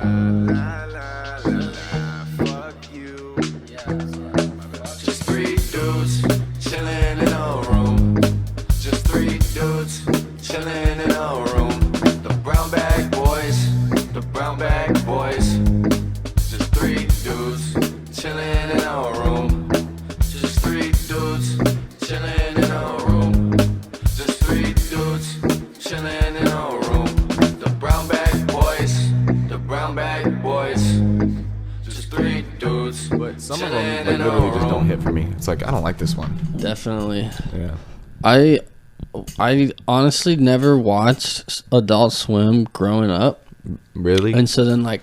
La, la, la, la, fuck you. Just three dudes chilling in a room. Just three dudes chilling in a room. The brown bag boys, the brown bag boys. Just three dudes chilling in a room. Just three dudes chilling in a room. Just three dudes chilling in a room. The brown bag boys, the brown bag boys. Just three dudes. But some of them like literally just don't hit for me. It's like I don't like this one. Definitely. Yeah. I honestly never watched Adult Swim growing up. Really? And so then, like,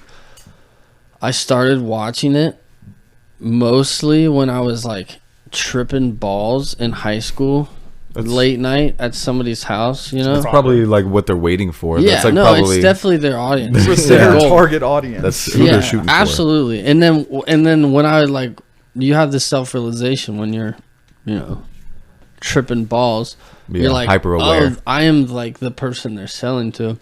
I started watching it mostly when I was, like, tripping balls in high school. Late night at somebody's house, you know? That's probably, like, what they're waiting for. Yeah, that's like no, probably, it's definitely their audience. It's their their goal. target audience. that's who they're shooting absolutely. And then when I, like, you have this self-realization when you're, you know, tripping balls. for. Yeah, You're like, hyper aware. oh, I am like the person they're selling to.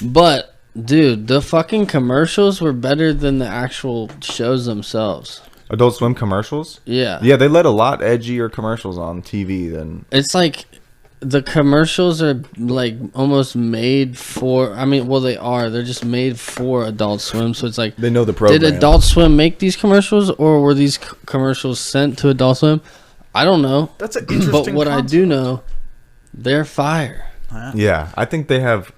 But, dude, the fucking commercials were better than the actual shows themselves. Adult Swim commercials? Yeah. Yeah, they let a lot edgier commercials on TV than... It's like the commercials are like almost made for, I mean, well, they are. They're just made for Adult Swim. So it's like, They know the program. did Adult Swim make these commercials or were these commercials sent to Adult Swim? I don't know. That's an interesting But what I do concept. know, they're fire. Yeah, I think they have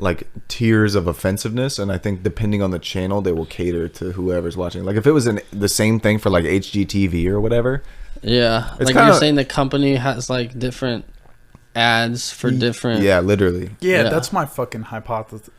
like tiers of offensiveness, and I think depending on the channel, they will cater to whoever's watching. Like if it was the same thing for like HGTV or whatever. Yeah. It's Like kinda- you're saying the company has like different ads for different. Yeah, literally. Yeah, Yeah. that's my fucking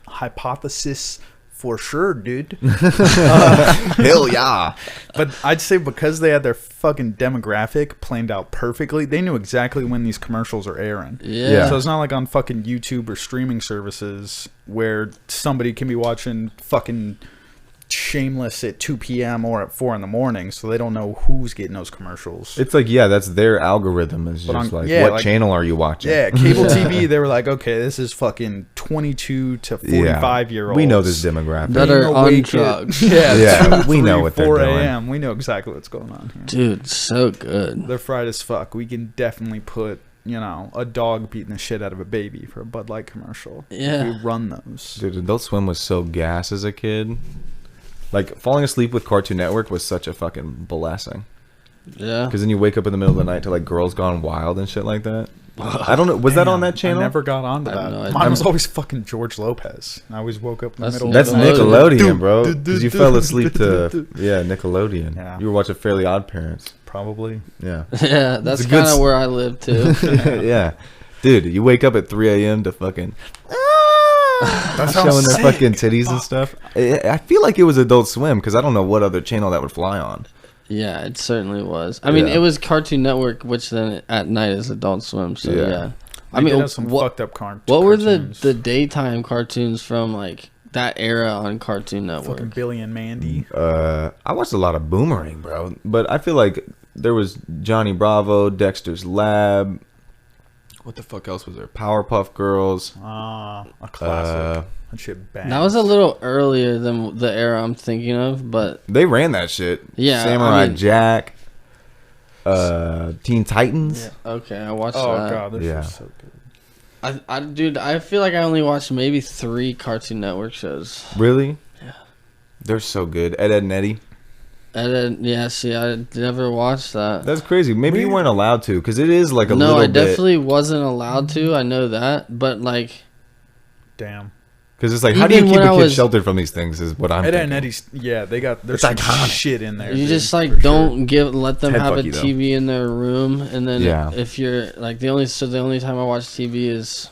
hypothesis for sure, dude. Hell yeah. But I'd say because they had their fucking demographic planned out perfectly, they knew exactly when these commercials are airing. Yeah. So it's not like on fucking YouTube or streaming services where somebody can be watching fucking Shameless at 2 p.m. or at 4 in the morning, so they don't know who's getting those commercials. It's like, yeah, that's their algorithm. Is But just on- like, yeah, what like- channel are you watching? Yeah, cable TV, they were like, okay, this is fucking 22 to 45-year-olds. We know this demographic. That are on awake at- drugs. Yeah, Yeah, 2, we 3, know what they're 4 doing. a.m. We know exactly what's going on here. Dude, so good. They're fried as fuck. We can definitely put, you know, a dog beating the shit out of a baby for a Bud Light commercial. Yeah. We run those. Dude, Adult Swim was so gas as a kid. Like, falling asleep with Cartoon Network was such a fucking blessing. Yeah. Because then you wake up in the middle of the night to, like, Girls Gone Wild and shit like that. I don't know. Was that on that channel? I never got onto I have that. no idea. Mine was always fucking George Lopez. I always woke up in the That's middle That's of the night. Nickelodeon, bro. Because you fell asleep to, yeah, Nickelodeon. Yeah. You were watching Fairly Odd Parents. Probably. Yeah. Yeah, that's It's a good kind of s- where I live too. Yeah. Dude, you wake up at 3 a.m. to fucking... That showing sounds their sick. fucking titties and stuff. I feel like it was Adult Swim because I don't know what other channel that would fly on. Yeah, it certainly was. I mean, Yeah. it was Cartoon Network, which then at night is Adult Swim. So Yeah. yeah. I They mean, did have some what fucked up cartoons. what were the daytime cartoons from like that era on Cartoon Network? fucking Billy and Mandy? I watched a lot of Boomerang, bro. But I feel like there was Johnny Bravo, Dexter's Lab. What the fuck else was there? Powerpuff Girls. Ah, a classic. That shit bad. That was a little earlier than the era I'm thinking of, but They ran that shit. Yeah, Samurai I mean- Jack. Teen Titans. okay, I watched Oh that. god, this Yeah. is so good. Dude, I feel like I only watched maybe 3 Cartoon Network shows. Really? Yeah. They're so good. Ed, Edd, and Eddie. And then, yeah, see, I never watched that. That's crazy. Maybe you weren't allowed to because it is like a No, little I bit. definitely wasn't allowed to. I know that, but like, Damn. Because it's like, how do you Even keep when a I kid was- sheltered from these things? Is what I'm Ed thinking. and Eddie's, yeah, they got there's It's some iconic. shit in there. you dude, just like for don't let them Head have a fucky, though. TV in their room, and then Yeah. if you're like the only time I watch TV is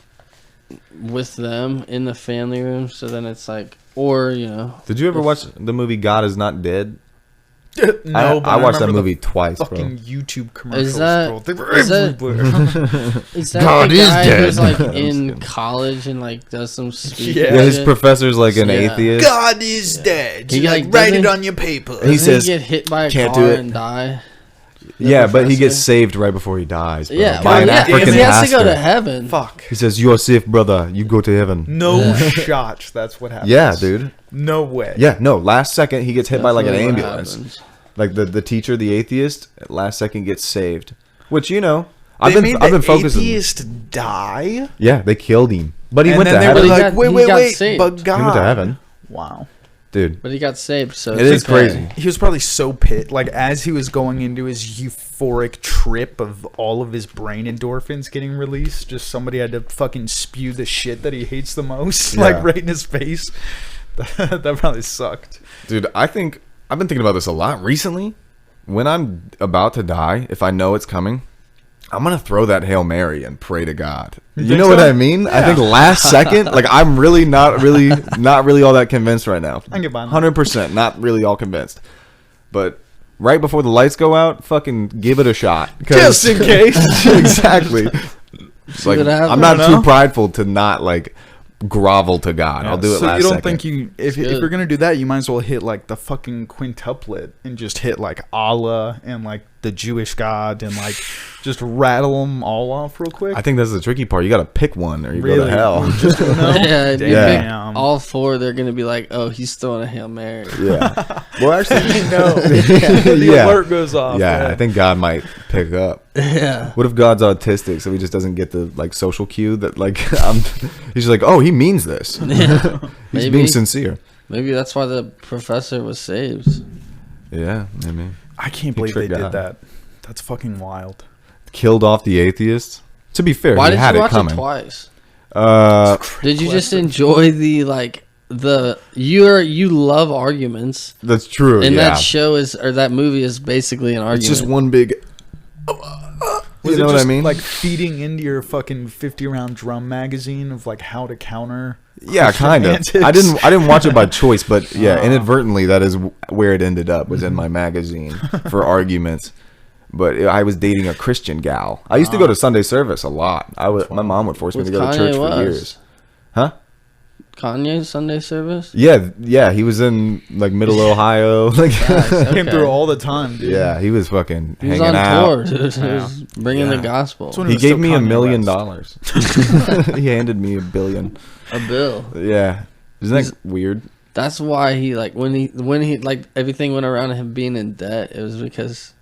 with them in the family room. So then it's like, or you know, Did you ever watch the movie God Is Not Dead? sure. No, but I watched that remember the movie twice, bro. Fucking YouTube commercials. Is that- bro. They were is that- everywhere. is that God the is guy dead. who's like I'm just in kidding. college and like does some speech? Yeah, Yeah, his shit? professor's like an Yeah. atheist. God is dead. He, like, write it doesn't- on your paper. He Doesn't says, get hit by a "Can't car do it." and die. Yeah, but he professor. gets saved right before he dies. Bro. Yeah, by an well, yeah, African he has to go pastor. to heaven. Fuck. He says, "You are safe, brother. You go to heaven." No shot. That's what happens. Yeah, dude. No way. Yeah, no. Last second, he gets hit by like an Definitely what ambulance. happens. Like the teacher, the atheist, at last second gets saved. Which I've I've been focusing. atheist die. Yeah, they killed him, but he And went to then they heaven. were He like, got- wait, he wait, got wait. saved. But God. He went to heaven, Wow. dude. But he got saved, so It it's is okay. crazy. He was probably so pissed. Like, as he was going into his euphoric trip of all of his brain endorphins getting released, just somebody had to fucking spew the shit that he hates the most, Yeah. like, right in his face. That probably sucked. Dude, I think I've been thinking about this a lot recently. When I'm about to die, if I know it's coming, I'm gonna throw that Hail Mary and pray to God. You think know what so? I mean? I think last second, like I'm really not really all that convinced right now. I can get behind that. 100%, not really all convinced. But right before the lights go out, fucking give it a shot. 'Cause- Just in case. Exactly. It's like what happens. I'm not I too know. prideful to not like grovel to God. I'll do it so last you don't second. think if Good. you're gonna do that, you might as well hit like the fucking quintuplet and just hit like Allah and like the Jewish God and like just rattle them all off real quick. I think that's the tricky part. You got to pick one or you go to Really? hell. Just no? Yeah, if you Yeah. pick all four, they're gonna be like, "Oh, he's throwing a Hail Mary." Yeah. Well, actually, No. The Yeah. alert goes off. yeah, I think God might pick up. Yeah. What if God's autistic, so he just doesn't get the like social cue that like he's just like, oh, he means this. Yeah. He's Maybe. being sincere. Maybe that's why the professor was saved. Yeah, I mean, I can't He believe they tricked did God. that. That's fucking wild. killed off the atheist. To be fair, Why he did had you it watch coming. it twice? Did Did you just enjoy the you love arguments, That's true. and yeah. that show is or that movie is basically an argument. It's just one big. Was You know it what I just, mean? Like feeding into your fucking 50-round drum magazine of like how to counter. Yeah, Christian kind of. antics? I didn't watch it by choice, but yeah, inadvertently that is where it ended up, was in my magazine for arguments. But I was dating a Christian gal. I used to go to Sunday service a lot. My mom would force me to With go to church Kanye for West. years. Huh? Kanye Sunday service. Yeah, he was in like Middle Ohio. Like, Nice, Came okay. through all the time, dude. yeah, he was fucking He was hanging on out. tour, dude. He was bringing Yeah. the gospel. That's when He was gave still me $1 Kanye million. West. He handed me $1 billion. A bill. Yeah, isn't that weird? That's why he like when he like everything went around him being in debt. It was because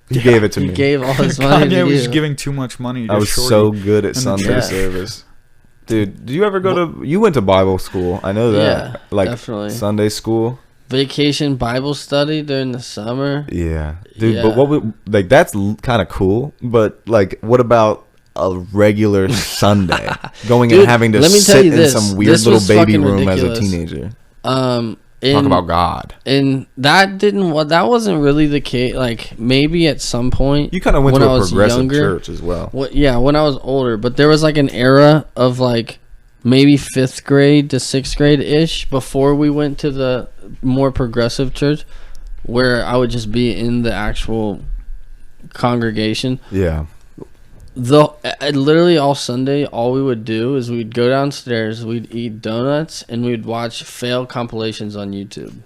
He gave it to he me. gave all his money Kanye to was you. giving too much money to I was Shorty. so good at the Sunday church. service. Dude, did you ever go to? You went to Bible school. I know that. Yeah, like definitely. Sunday school. Vacation Bible study during the summer. Yeah, dude. Yeah. But what would like that's kind of cool. But like, what about a regular Sunday going Dude, and having to let me tell sit you in this. some weird This little was baby fucking room as a ridiculous. teenager? In, Talk about God. And that wasn't really the case. Like maybe at some point You kind of went when to I a was progressive younger, church as well. Yeah, when I was older, but there was like an era of like maybe 5th grade to 6th grade ish before we went to the more progressive church, where I would just be in the actual congregation. Yeah. Literally all Sunday, all we would do is we'd go downstairs, we'd eat donuts, and we'd watch fail compilations on YouTube.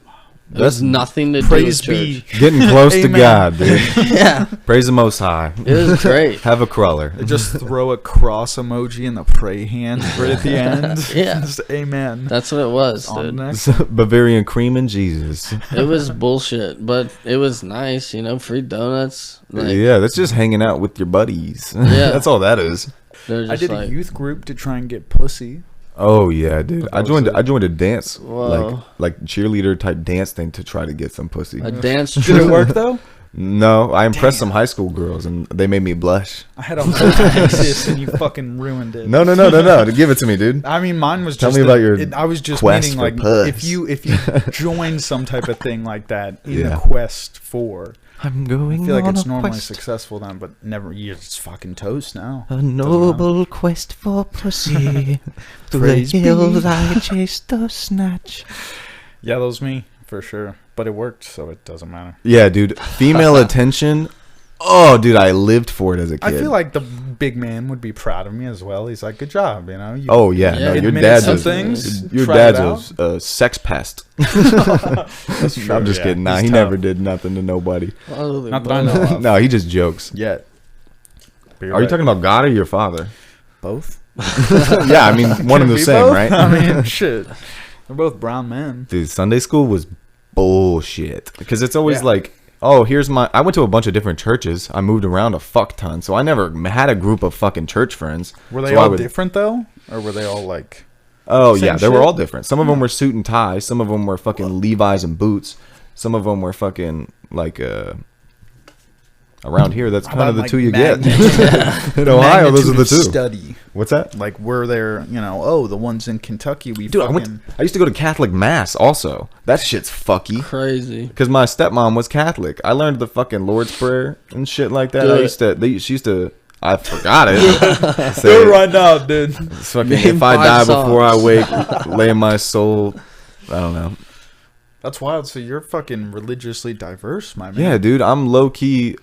It That's was nothing to do Praise with be. church. Getting close to Amen. God, dude. Yeah, Praise the Most High. it was great. Have a cruller. Just throw a cross emoji and the pray hand right at the end. Yeah. Just amen. That's what it was, On dude. the next. Bavarian cream and Jesus. It was bullshit, but it was nice, free donuts. Like, Yeah, that's just hanging out with your buddies. Yeah. That's all that is. they're I just did like, a youth group to try and get pussy. Oh yeah, dude. I That was joined a dance Whoa. like cheerleader type dance thing to try to get some pussy. a dance Did troupe. it work though? No, I impressed some high school girls and they made me blush. I had a whole thesis and you fucking ruined it. No. Give it to me, dude. I mean, mine was Tell just me about your I was just quest meaning for like puss. if you join some type of thing like that in Yeah. the quest for, I'm I going feel like on it's a normally quest. successful then, but never. You're just fucking toast now. A noble quest for pussy. Through the Praise be. hills I chased the snatch. Yeah, that was me for sure. But it worked, so it doesn't matter. Yeah, dude. Female attention. Oh, dude, I lived for it as a kid. I feel like the big man would be proud of me as well. He's like, good job, you know. You Oh yeah, no, your admitted dad's some a, things. your tried it dad's out. a sex pest. That's true, I'm just yeah. kidding. Nah, He's he tough. never did nothing to nobody. Not that I know of. No, he just jokes. Yet. But you're Are you right. talking about God or your father? both? Yeah, I mean one Can and it the be same, both? right? I mean, shit. They're both brown men. Dude, Sunday school was bullshit because it's always Yeah. like, oh, I went to a bunch of different churches. I moved around a fuck ton, so I never had a group of fucking church friends. Were they So I all would- different though, or were they all like? Oh Same yeah, they were shit? all different. Some of them were suit and ties. Some of them were fucking Levi's and boots. Some of them were fucking like around here. That's How kind of about, the like, two you get. magnitude- In Ohio, those are magnitude the of two. Study. What's that? Like, were there, the ones in Kentucky we Dude, fucking... I used to go to Catholic mass also. That shit's fucky. Crazy. Because my stepmom was Catholic. I learned the fucking Lord's Prayer and shit like that. She used to. I forgot it. Do it right now, dude. It's fucking, Name if I 5 die before I songs. wake, lay my soul. I don't know. That's wild. So you're fucking religiously diverse, my man. Yeah, dude, I'm low key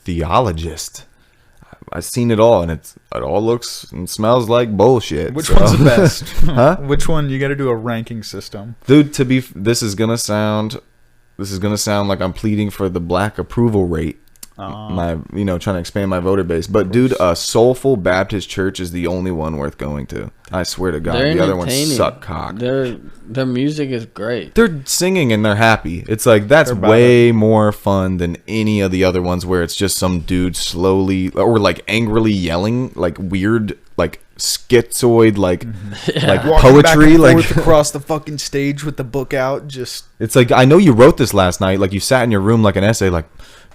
theologist. I've seen it all, and it all looks and smells like bullshit. Which so- one's the best? Huh? Which one? You got to do a ranking system. Dude, this is gonna sound like I'm pleading for the black approval rate. Trying to expand my voter base. But dude, a soulful Baptist church is the only one worth going to. I swear to God, They're the other ones entertaining. suck cock. Their music is great. They're singing and they're happy. It's like that's They're about way more fun than any of the other ones where it's just some dude slowly or like angrily yelling like weird like schizoid like like Walking back poetry and like forth across the fucking stage with the book out, just it's like I know you wrote this last night, like you sat in your room like an essay like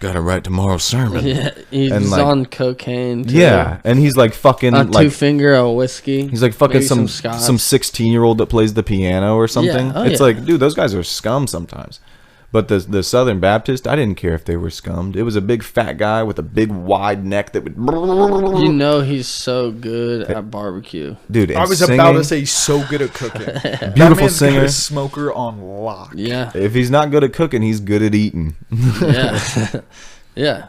gotta write tomorrow's sermon. Yeah, he's And, like- on cocaine. Too. Yeah, and he's like fucking a like 2-finger of whiskey. he's like fucking maybe some scotch. 16-year-old that plays the piano or something. Yeah, oh, It's yeah. like, dude, those guys are scum sometimes. But the Southern Baptist, I didn't care if they were scummed. It was a big fat guy with a big wide neck that would You know he's so good at barbecue. dude. And I was singing, about to say he's so good at cooking. That Beautiful man's got singer. a smoker on lock. Yeah, If he's not good at cooking, he's good at eating. yeah, yeah.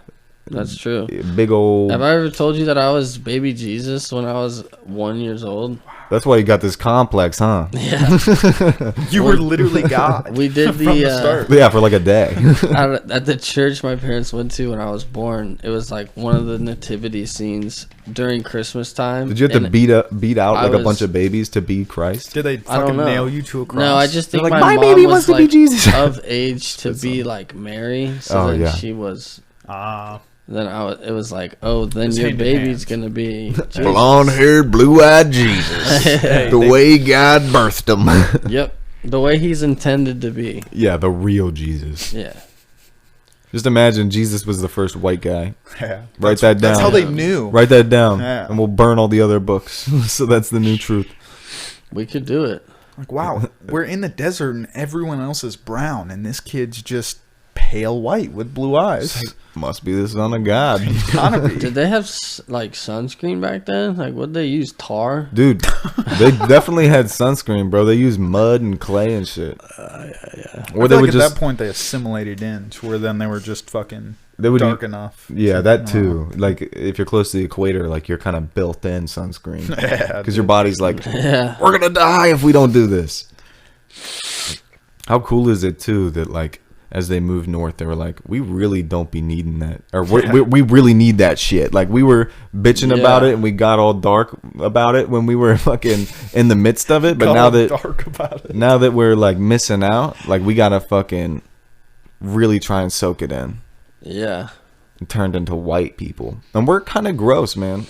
That's true. Big old. Have I ever told you that I was baby Jesus when I was 1 year old? That's why you got this complex, huh? Yeah, You were literally God. we did from the the start. Yeah, for like a day. at the church my parents went to when I was born. It was like one of the nativity scenes during Christmas time. Did you have to and beat out I like a was- bunch of babies to be Christ? Did they I don't fucking know. nail you to a cross? No, I just think They're like, my "My mom baby was wants to be like Jesus." of age to be like Mary. So Oh, then yeah. she was. Ah, Then it was like, oh, then It's your hand in baby's hand. gonna be Jesus. Blonde-haired, blue-eyed Jesus. Hey, the they- way God birthed him. Yep, the way he's intended to be. Yeah, the real Jesus. Yeah, Just imagine Jesus was the first white guy. yeah. Write that down. That's how they knew. Write that down, Yeah. and we'll burn all the other books. So that's the new truth. we could do it. Like, wow, we're in the desert and everyone else is brown, and this kid's just pale white with blue eyes. Must be the son of God. Gotta be. Did they have like sunscreen back then? Like, what they use? Tar? Dude, they definitely had sunscreen, bro. They used mud and clay and shit. Or I they feel would like at just that point they assimilated in to where then they were just fucking they would dark enough. Yeah, that too. Like if you're close to the equator, like you're kind of built in sunscreen Yeah, because your body's like, Yeah. we're gonna die if we don't do this. How cool is it too that like as they moved north, they were like, we really don't be needing that, or we really need that shit. Like we were bitching about Yeah. it and we got all dark about it when we were fucking in the midst of it. But Got now all that dark about it. now that we're like missing out, like we gotta fucking really try and soak it in. Yeah. And turned into white people, and we're kind of gross, man.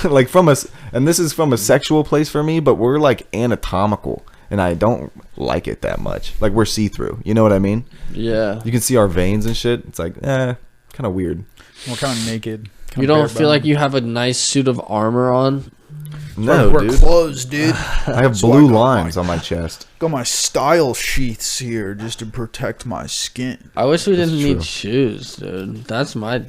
Like from us, and this is from a sexual place for me, but we're like anatomical, and I don't like it that much. Like we're see-through, you know what I mean? Yeah. You can see our veins and shit. It's like, kind of weird. We're kind of naked. You don't feel like you have a nice suit of armor on? No, we're dude. clothes, dude. I have So blue I got lines my- on my chest. Got my style sheaths here just to protect my skin. I wish we didn't That's need true. shoes, dude. That's my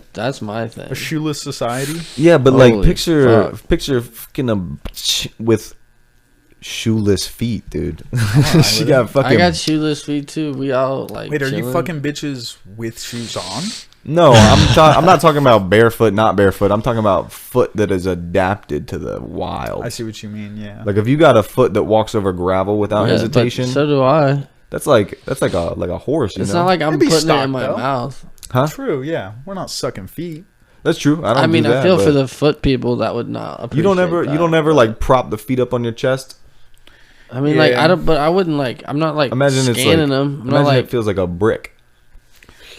thing. A shoeless society. Yeah, but like Holy picture fuck. fucking a bitch with shoeless feet, dude. with She it. got fucking. I got shoeless feet too. We all like. Wait, are you chilling. fucking bitches with shoes on? No, I'm not talking about barefoot, not barefoot. I'm talking about foot that is adapted to the wild. I see what you mean. Yeah. Like if you got a foot that walks over gravel without Yeah, hesitation, but so do I. that's like a horse. You It's know? not like I'm It'd be putting it stock, in my though. mouth. Huh? True. Yeah. We're not sucking feet. That's true. I I feel feel for the foot people that would not appreciate you don't ever that. like prop the feet up on your chest. I mean, like, Yeah. but I wouldn't like. I'm not like Imagine it's scanning like them. I'm imagine not like. it feels like a brick.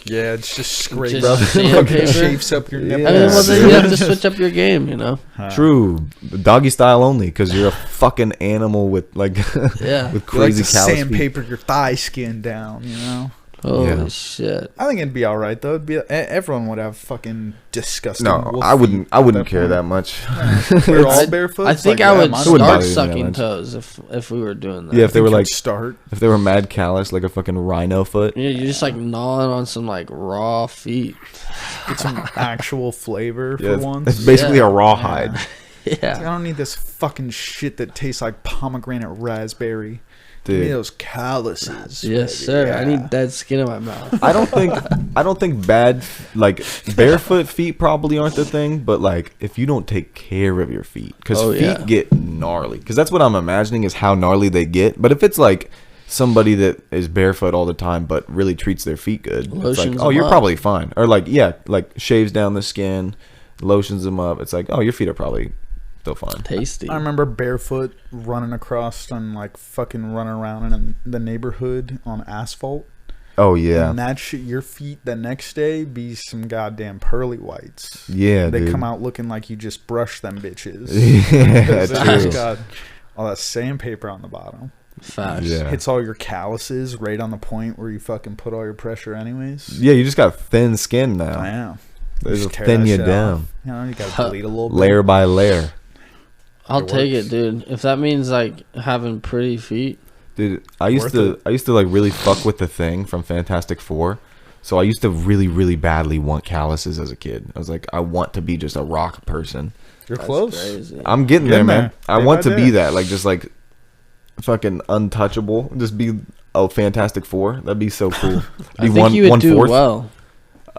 Yeah, it's just scraped Just up. sandpaper? Shapes up your nipple. I mean, well, then you Yeah. have to switch up your game, you know. True, doggy style only, because you're a fucking animal with like Yeah. with You like crazy to callous feet. sandpaper your thigh skin down, you know? Holy Yeah. shit! I think it'd be all right, though. It'd be everyone would have fucking disgusting No, wolf I wouldn't. feet I wouldn't at care point. that much. We're all I- barefoot. I think I would It wouldn't start bother you that sucking much. toes if we were doing that. Yeah, if they were like start. if they were mad callous, like a fucking rhino foot. Yeah, you're just like gnawing on some like raw feet. Get some actual flavor Yeah, for it's once. basically Yeah. a rawhide. I Yeah. don't need this fucking shit that tastes like pomegranate raspberry. Give me Dude. those calluses. Yes, baby. sir. Yeah. I need dead skin in my mouth. I don't think bad like barefoot feet probably aren't the thing, but like if you don't take care of your feet, because Oh, feet yeah. get gnarly. Because that's what I'm imagining is how gnarly they get. But if it's like somebody that is barefoot all the time but really treats their feet good, it's like, Lotions oh, them you're up. probably fine. Or like like shaves down the skin, lotions them up. It's like, oh, your feet are probably still fine. Tasty. I remember barefoot running across and like fucking running around in the neighborhood on asphalt. Oh yeah, And that shit, your feet the next day be some goddamn pearly whites. yeah. They dude. come out looking like you just brushed them bitches. Yeah, 'Cause they true. just got all that sandpaper on the bottom. Facts. Yeah. Hits all your calluses right on the point where you fucking put all your pressure anyways. Yeah, you just got thin skin now. Damn. They Just just tear thin that you shit down, off. You know, you gotta bleed a little bit. layer by layer. I'll It take works. it, dude. If that means like having pretty feet. Dude, I used to like really fuck with the Thing from Fantastic Four. So I used to really, really badly want calluses as a kid. I was like, I want to be just a rock person. You're That's close. crazy. I'm getting Getting there, man. there. I Day want by to day. be that, like just like fucking untouchable. Just be a Fantastic Four. That'd be so cool. I Be think you would do 1/4 well.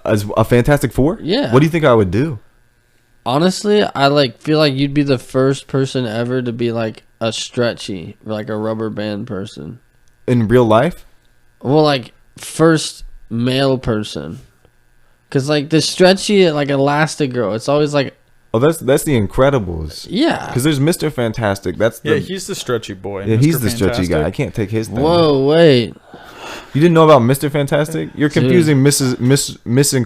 as a Fantastic Four. Yeah. What do you think I would do? Honestly, I like feel like you'd be the first person ever to be like a stretchy, like a rubber band person. In real life? Well, like first male person. Cause like the stretchy, like Elastigirl, it's always like, Oh, that's the Incredibles. yeah. Because there's Mr. Fantastic. That's the Yeah, he's the stretchy boy. yeah, Mr. he's the stretchy guy. I Fantastic. can't take his thing. Whoa, wait. You didn't know about Mr. Fantastic? You're confusing Mrs.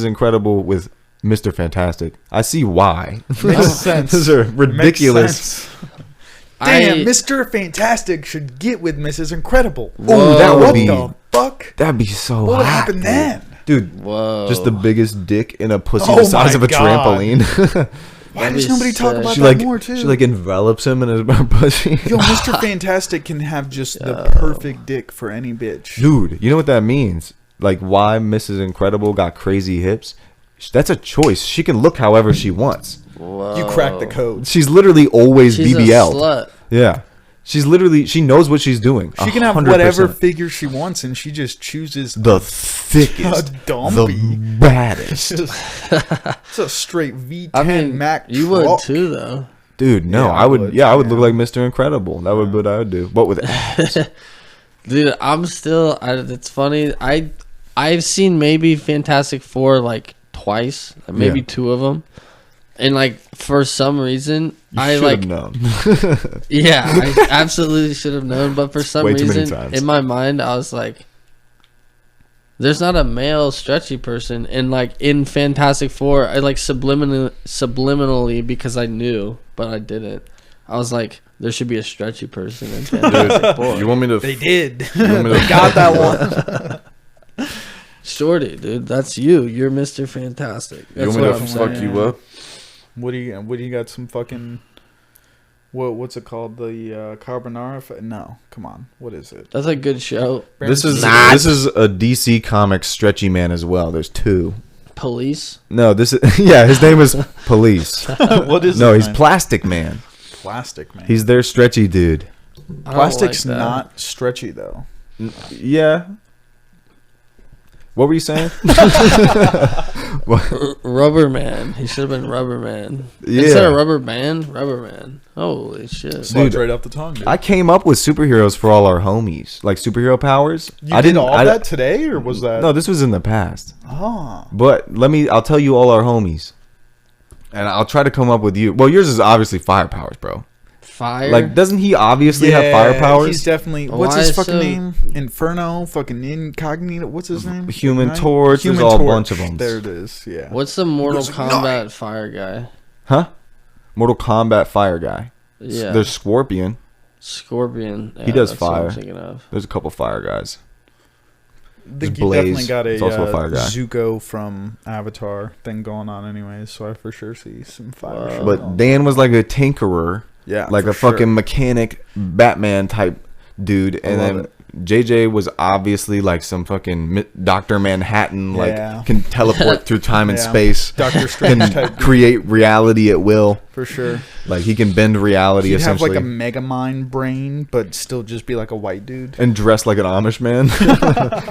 Incredible with Mr. Fantastic. I see why. Makes sense. Those are Makes ridiculous. sense. Damn, I- Mr. Fantastic should get with Mrs. Incredible. Whoa. that would What be the fuck? that'd be so What would hot, happen dude. then? Dude, Whoa. just the biggest dick in a pussy Oh the size my of a God. trampoline. Why That'd does be nobody talk sick. about she that like more too? she like envelops him in his pussy. Yo, Mr. Fantastic can have just the perfect dick for any bitch. Dude, you know what that means? Like why Mrs. Incredible got crazy hips? That's a choice. She can look however she wants. Whoa. You cracked the code. She's literally always She's a BBL. slut. Yeah. She knows what she's doing. She can have 100%. whatever figure she wants, and she just chooses The thickest, A dumpy. the baddest. It's a straight V10 I mean, Mac. you would truck. too, though. Dude, no, Yeah, I I would. would, Yeah, I would look yeah. like Mr. Incredible. That would be what I would do. But with abs. Dude, I'm still. It's funny. I've seen maybe Fantastic Four like twice, maybe Yeah. two of them, and like for some reason You I should like. have known. Yeah, I absolutely should have known, but for some way too many reason times. in my mind I was like, "There's not a male stretchy person." And like in Fantastic Four, I like subliminally because I knew, but I didn't. I was like, "There should be a stretchy person in Fantastic Four." You want me to? They did. you want me to Got that one. Shorty, dude, that's you. You're Mr. Fantastic. You That's want me what to I'm fuck saying. you up? What do you got? Some fucking what's it called? The carbonara? No, come on. What is it? That's a good show. This is a DC Comics stretchy man as well. There's two. Police. No, this is yeah. His name is Police. What is No, it, he's man? Plastic Man. Plastic man. He's their stretchy dude. I don't Plastic's like that. not stretchy though. Yeah. What were you saying? Rubber Man. He should have been Rubber Man. Yeah. Instead of Rubber Band, Rubber Man. Holy shit. Slides right off the tongue, dude. I came up with superheroes for all our homies, like superhero powers. You I did didn't. all that today, or was that? No, this was in the past. Oh. But I'll tell you all our homies, and I'll try to come up with you. Well, yours is obviously fire powers, bro. Fire? Like, doesn't he obviously have fire powers? He's definitely. What's his fucking name? Inferno, fucking Incognito. What's his name? Human Ignite? Torch. Human There's all a Torch. bunch of them. There it is. Yeah. What's the Mortal Goes Kombat fire guy? Huh? Mortal Kombat fire guy. Yeah. There's Scorpion. Scorpion. Yeah, He does that's what fire. I'm thinking of. There's a couple fire guys. I think There's you definitely Blaze. got He's also a fire a guy. Zuko from Avatar thing going on, anyways. So I for sure see some fire. shit But going on. Dan was like a tinkerer. Yeah, Like for a fucking sure. mechanic Batman type dude. And love then it. JJ was obviously like some fucking Dr. Manhattan, like Yeah. can teleport through time and Yeah. space. Doctor Strange Can type dude, create reality at will. for sure. Like he can bend reality He'd have essentially. like a mega mind brain, but still just be like a white dude. and dress like an Amish man.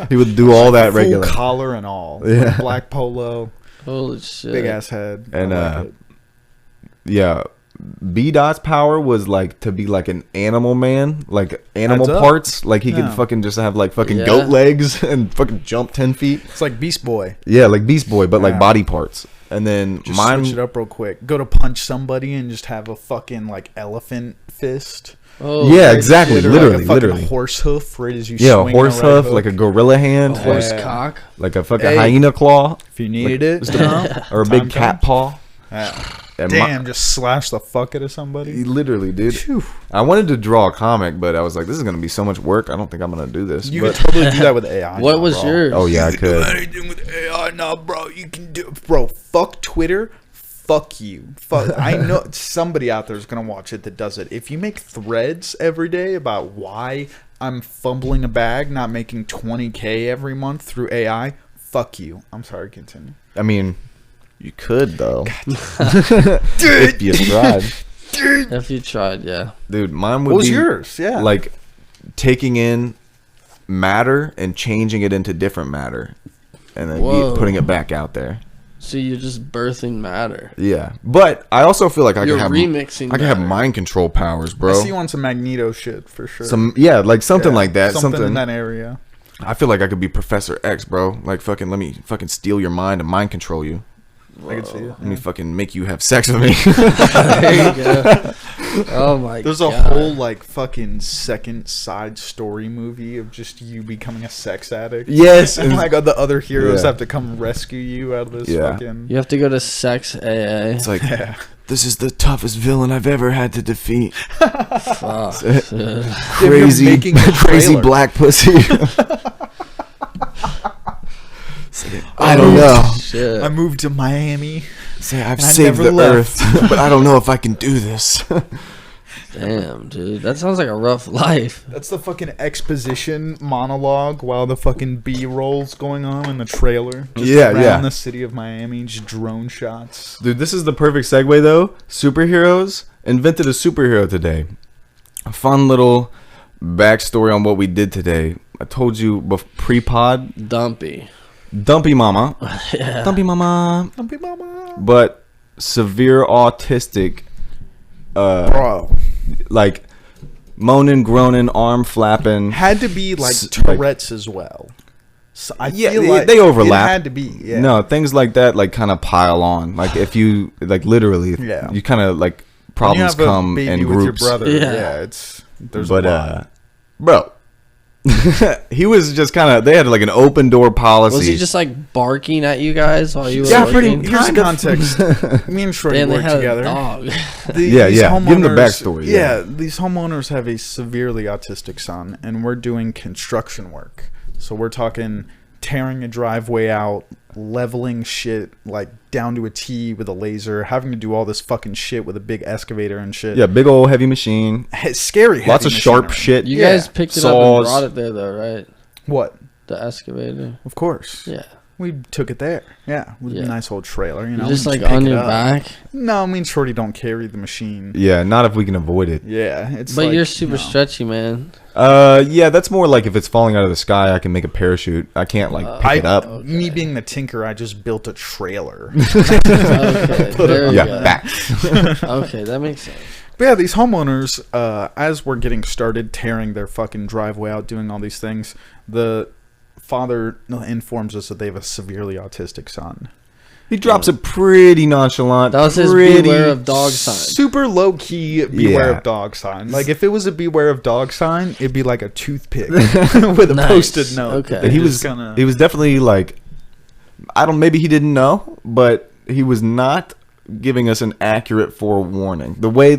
He would do all that Full regular. collar and all. Yeah. Like black polo, Holy shit. big ass head. And, I like it. Yeah. B Dot's power was like to be like an animal man, like animal Adds up. parts. Like he Yeah. could fucking just have like fucking Yeah. goat legs and fucking jump 10 feet. It's like Beast Boy. Yeah, like Beast Boy, but like Yeah. body parts. And then Just mine, switch it up real quick. Go to punch somebody and just have a fucking like elephant fist. Oh, yeah, shit. exactly, Or literally, like a fucking literally. horse hoof right as you Yeah, a swing horse right hoof, hook. like a gorilla hand, A horse Yeah. cock. like a fucking Hey. hyena claw, If you needed it, just you know? or a Time big cat comes. paw. Yeah. And Damn, just slash the fuck out of somebody. literally, dude. Phew. I wanted to draw a comic, but I was like, this is gonna be so much work. I don't think I'm gonna do this. You but, could totally do that with AI. What now, was bro. yours? oh yeah, I Do could. anything with AI now, bro. You can do, bro. Fuck Twitter. Fuck you. Fuck. I know somebody out there is gonna watch it that does it. If you make threads every day about why I'm fumbling a bag, not making 20K every month through AI, fuck you. I'm sorry. Continue. I mean, you could though. If you tried, If you tried, yeah. dude. Mine would What was be yours? Yeah. like taking in matter and changing it into different matter, and then Whoa. putting it back out there. So you're just birthing matter. Yeah, but I also feel like I You're can have remixing I can have matter. mind control powers, I bro. see you on some Magneto shit for sure. Like something Yeah, like that. Something in that area. I feel like I could be Professor X, bro. Like fucking let me fucking steal your mind and mind control you. I can see it. Let me fucking make you have sex with me. There you go. Oh my god. There's a whole like fucking second side story movie of just you becoming a sex addict. Yes, And like the other heroes Yeah. have to come rescue you out of this Yeah. fucking. You have to go to sex AA. It's like Yeah. this is the toughest villain I've ever had to defeat. Fuck. dude. Crazy, making a crazy trailer. black pussy. I don't know. Shit. I moved to Miami. Say I've And I saved never the left. earth, but I don't know if I can do this. Damn, dude. That sounds like a rough life. That's the fucking exposition monologue while the fucking B-roll's going on in the trailer. Just Yeah, around yeah. the city of Miami, just drone shots. Dude, this is the perfect segue though. Superheroes invented a superhero today. A fun little backstory on what we did today. I told you pre-pod, Dumpy. Dumpy Mama, Yeah. Dumpy Mama, Dumpy mama. but severe autistic, Bro. like moaning, groaning, arm flapping. Had to be like Like- Tourette's as well. So I Yeah, feel they- like they overlap. It had to be. Yeah. No, things like that like kind of pile on. Like if you like literally, Yeah. you kind of like When you problems have a come baby in with groups. your brother. Yeah. Yeah, it's there's But a lot. bro, he was just kind of. They had like an open door policy. Was he just like barking at you guys while you were Yeah, working? pretty- Here's the kind of. context. Me and Shorty Damn, they work had together. a dog. Yeah, These yeah. Give 'em the homeowners- backstory, yeah. these homeowners have a severely autistic son, and we're doing construction work. So we're talking tearing a driveway out, leveling shit like down to a T with a laser, having to do all this fucking shit with a big excavator and shit. yeah, big old heavy machine. It's scary. Lots heavy of sharp machinery. shit. You Yeah. guys picked it up Saws. and brought it there, though, right? What? The excavator. Of course. Yeah. We took it there. Yeah, with Yeah. a nice old trailer. You know, Just like pick on it your up. back. No, I mean, Shorty don't carry the machine. Yeah, not if we can avoid it. Yeah, it's. But like, you're super no. stretchy, man. Yeah, that's more like if it's falling out of the sky, I can make a parachute. I can't like pick it up. Me being the tinker, I just built a trailer. Okay, there we Yeah, go. back. Okay, that makes sense. But yeah, these homeowners, as we're getting started tearing their fucking driveway out, doing all these things, the father informs us that they have a severely autistic son. He drops it pretty nonchalant. That was his pretty- beware of dog sign. Super low key beware Yeah. of dog sign. Like if it was a beware of dog sign, it'd be like a toothpick with a Nice. post-it note. Okay. that He just was he was definitely like, maybe he didn't know, but he was not giving us an accurate forewarning. The way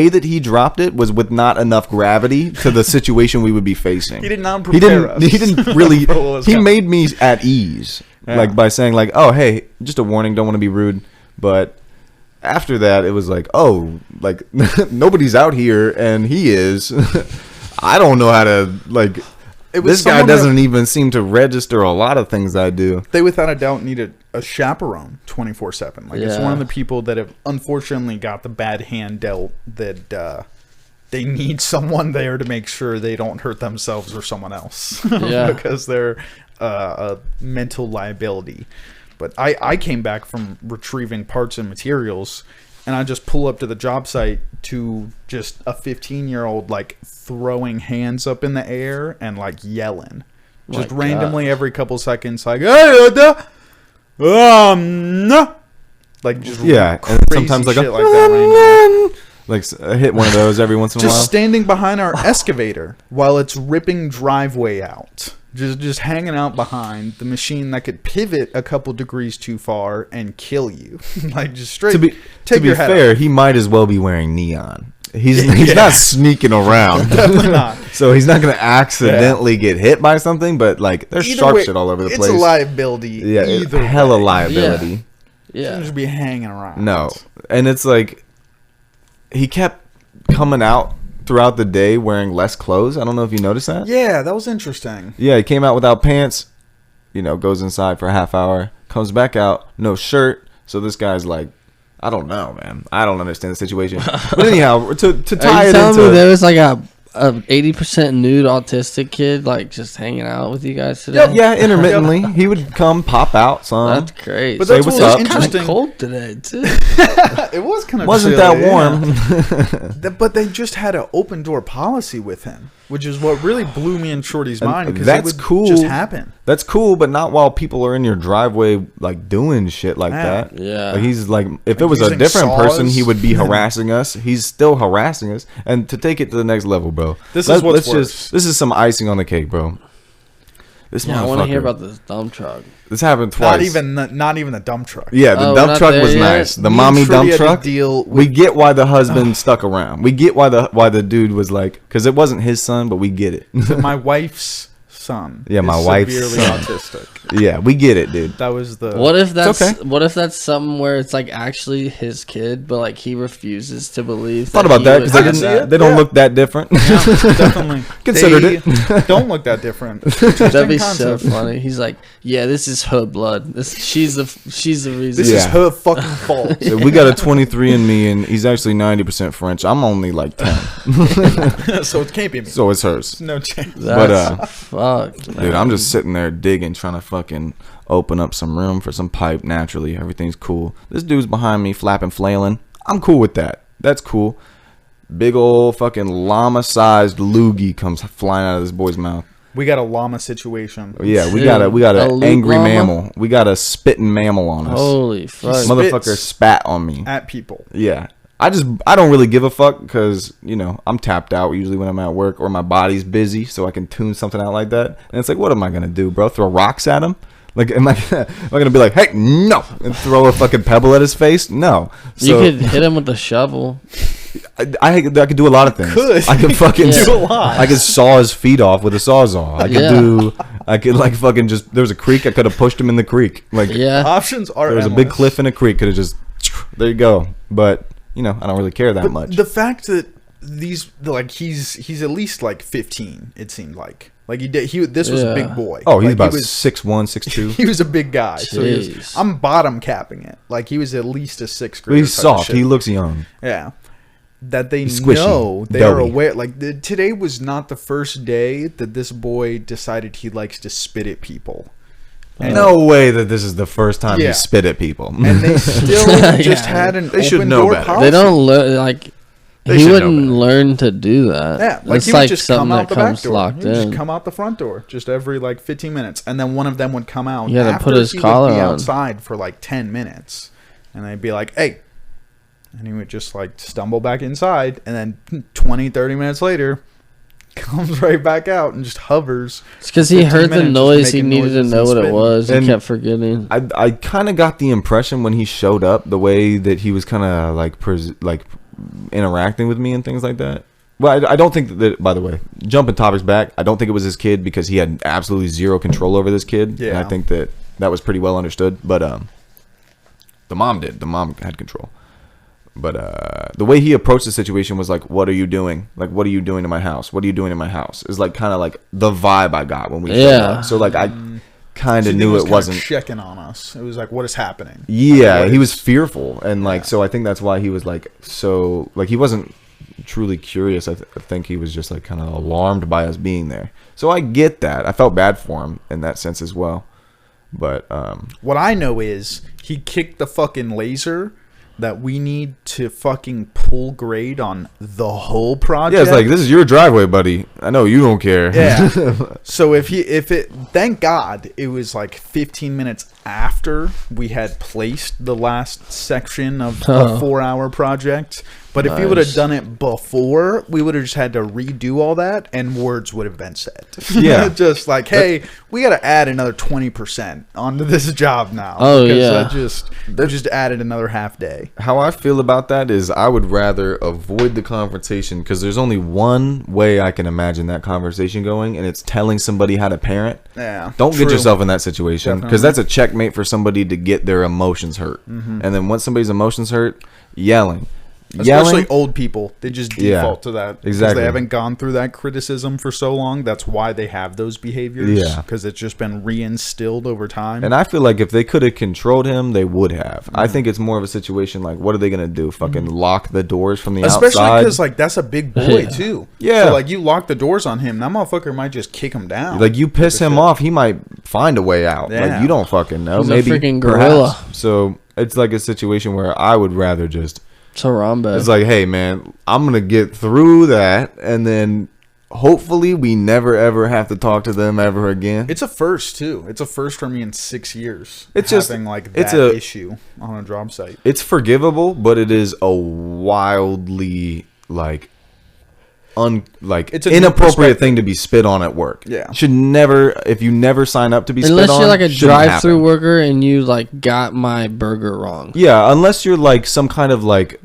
that he dropped it was with not enough gravity to the situation we would be facing. He did not prepare us. He didn't really. For what was He coming. made me at ease, Yeah. like by saying like, "Oh, hey, just a warning. Don't want to be rude." But after that, it was like, "Oh, like nobody's out here, and he is." I don't know how to like. It was This guy someone that- doesn't even seem to register a lot of things I do. They without a doubt needed a chaperone 24/7. Like it's Yeah. one of the people that have unfortunately got the bad hand dealt that they need someone there to make sure they don't hurt themselves or someone else. Yeah. Because they're a mental liability. But I came back from retrieving parts and materials, and I just pull up to the job site to just a 15-year-old like throwing hands up in the air and like yelling. Just My randomly every couple seconds, like, hey, no. Like, just Yeah, crazy and sometimes like shit a, like that randomly. like hit one of those every once in a Just while. standing behind our excavator while it's ripping driveway out. Just hanging out behind the machine that could pivot a couple degrees too far and kill you. Like, just straight To be take your head fair, off. he might as well be wearing neon. He's not sneaking around. Definitely not. So he's not going to accidentally get hit by something, but like there's Either sharp way, shit all over the it's place. a liability. Yeah, either hella way. liability. Yeah. Shouldn't just be hanging around. No, and it's like he kept coming out throughout the day wearing less clothes. I don't know if you noticed that. Yeah, that was interesting. Yeah, he came out without pants. Goes inside for a half hour, comes back out, no shirt. So this guy's like, I don't know, man. I don't understand the situation. But anyhow, to tie Are you it telling into me there was like a 80% nude autistic kid like just hanging out with you guys today? yeah, intermittently he would come pop out some. That's great. But Say that's what's what was up. Kind interesting. of cold today too. It was kind of Wasn't that warm? But they just had an open door policy with him, which is what really blew me and Shorty's mind. Because that's it would cool. Just happen. That's cool, but not while people are in your driveway like doing shit like Yeah. that. Yeah. Like he's like, if it was a using different person, he saws. would be harassing us. He's still harassing us. And to take it to the next level, bro. This is what's worse. This is some icing on the cake, bro. This Yeah, I want to hear motherfucker- about this dump truck. This happened twice. Not even the dump truck. Yeah, the Oh, we're dump not truck there was yet? nice. The Me and mommy Shorty dump had to truck. deal We get why the husband stuck around. We get why the dude was like, because it wasn't his son, but we get it. My wife's son. Yeah, my is wife's severely son. autistic. Yeah, we get it, dude. That was the. What if that's okay. what if that's something where it's like actually his kid, but like he refuses to believe? Thought about he that was because they I can didn't. see it. They don't Yeah. look that different. Definitely Considered They don't look that different. That'd be so Concept. funny. He's like, yeah, this is her blood. She's the reason. This Yeah. is her fucking fault. So we got a 23andMe, and he's actually 90% French. I'm only like 10, So it can't be me. so it's hers. No chance. That's fuck, Dude, I'm just sitting there digging, trying to fucking open up some room for some pipe naturally. Everything's cool. This dude's behind me flapping, flailing. I'm cool with that. That's cool. Big old fucking llama-sized loogie comes flying out of this boy's mouth. We got a llama situation. Yeah, we Dude, got a an loot angry llama? mammal. We got a spitting mammal on us. Holy fuck! Spit- Motherfucker spat on me. At people. Yeah. I don't really give a fuck because, I'm tapped out usually when I'm at work or my body's busy, so I can tune something out like that. And it's like, what am I going to do, bro? Throw rocks at him? Like, am I going to be like, hey, no, and throw a fucking pebble at his face? No. So You could hit him with a shovel. I could do a lot of things. could. I could fucking Yeah. Do a lot. I could saw his feet off with a sawzall. I could like fucking just, there was a creek. I could have pushed him in the creek. Like, Yeah, Options are there was a endless. big cliff in a creek. Could have just, there you go. But, I don't really care that much. The fact that these like he's at least like 15. It seemed like this was a big boy. Oh, he's like, about he was 6'1", 6'2". He was a big guy. So Jeez. I'm bottom capping it. Like he was at least a sixth But grader. he's type of soft. shit. He looks young. Yeah. That they He's squishy, know, they are doughy. aware. Like today was not the first day that this boy decided he likes to spit at people. And, No way that this is the first time Yeah. he spit at people. and they still just had an They should open know door better. policy. They don't learn like They he should know wouldn't better. learn to do that. Yeah, like It's he would like just something come out that the back comes door. locked He would in. just come out the front door just every like 15 minutes, and then one of them would come out. You gotta after put his he collar would be on. outside for like 10 minutes, and they'd be like, "Hey," and he would just like stumble back inside, and then 20, 30 minutes later, comes right back out and just hovers. It's because he 15 heard the minutes just noise. He making needed to noises know and what it spitting. was. And- He kept forgetting. I kind of got the impression when he showed up, the way that he was kind of like interacting with me and things like that. Well, I don't think that, by the way, jumping topics back, I don't think it was his kid because he had absolutely zero control over this kid. And Yeah. I think that was pretty well understood. But the mom did. The mom had control. But the way he approached the situation was like, "What are you doing? Like, what are you doing to my house? What are you doing in my house?" Is like kind of like the vibe I got when we showed Yeah. up. So like I kind So of he knew was it kinda wasn't. checking on us. It was like, "What is happening?" Yeah, Like, he what was is- fearful, and like so I think that's why he was like so like he wasn't truly curious. I think he was just like kind of alarmed by us being there. So I get that. I felt bad for him in that sense as well. But What I know is he kicked the fucking laser that we need to fucking pull grade on the whole project. yeah, it's like, this is your driveway, buddy. I know you don't care. Yeah. So thank God it was like 15 minutes after we had placed the last section of a 4-hour project. But if he would have Nice. done it before, we would have just had to redo all that, and words would have been said. Yeah. Just like, hey, we got to add another 20% onto this job now. Oh, because yeah. that just added another half day. How I feel about that is I would rather avoid the confrontation because there's only one way I can imagine that conversation going, and it's telling somebody how to parent. Yeah. Don't get true. yourself in that situation because Definitely. that's a checkmate for somebody to get their emotions hurt. And then once somebody's emotions hurt, yelling. Especially old people, they just Yeah, default to that. 'Cause exactly. They haven't gone through that criticism for so long. That's why they have those behaviors. Yeah. Because it's just been reinstilled over time. And I feel like if they could have controlled him, they would have. I think it's more of a situation like, what are they going to do? Fucking lock the doors from the Especially outside? because, like, that's a big boy, Yeah. too. Yeah. So, like, you lock the doors on him, that motherfucker might just kick him down. Like, you piss him off, he might find a way out. Yeah. Like, you don't fucking know. He's a Maybe freaking perhaps. gorilla. So it's like a situation where I would rather just... So Rambo. It's like, hey, man, I'm going to get through that, and then hopefully we never, ever have to talk to them ever again. It's a first, too. It's a first for me in 6 years. It's just- having, like, it's that a- issue on a job site. It's forgivable, but it is a wildly, like... It's a new inappropriate perspective. thing to be spit on at work. Yeah. Should never, if you never sign up to be Unless spit on, you're like a shouldn't drive-through happen. worker and you like got my burger wrong. Yeah, unless you're like some kind of like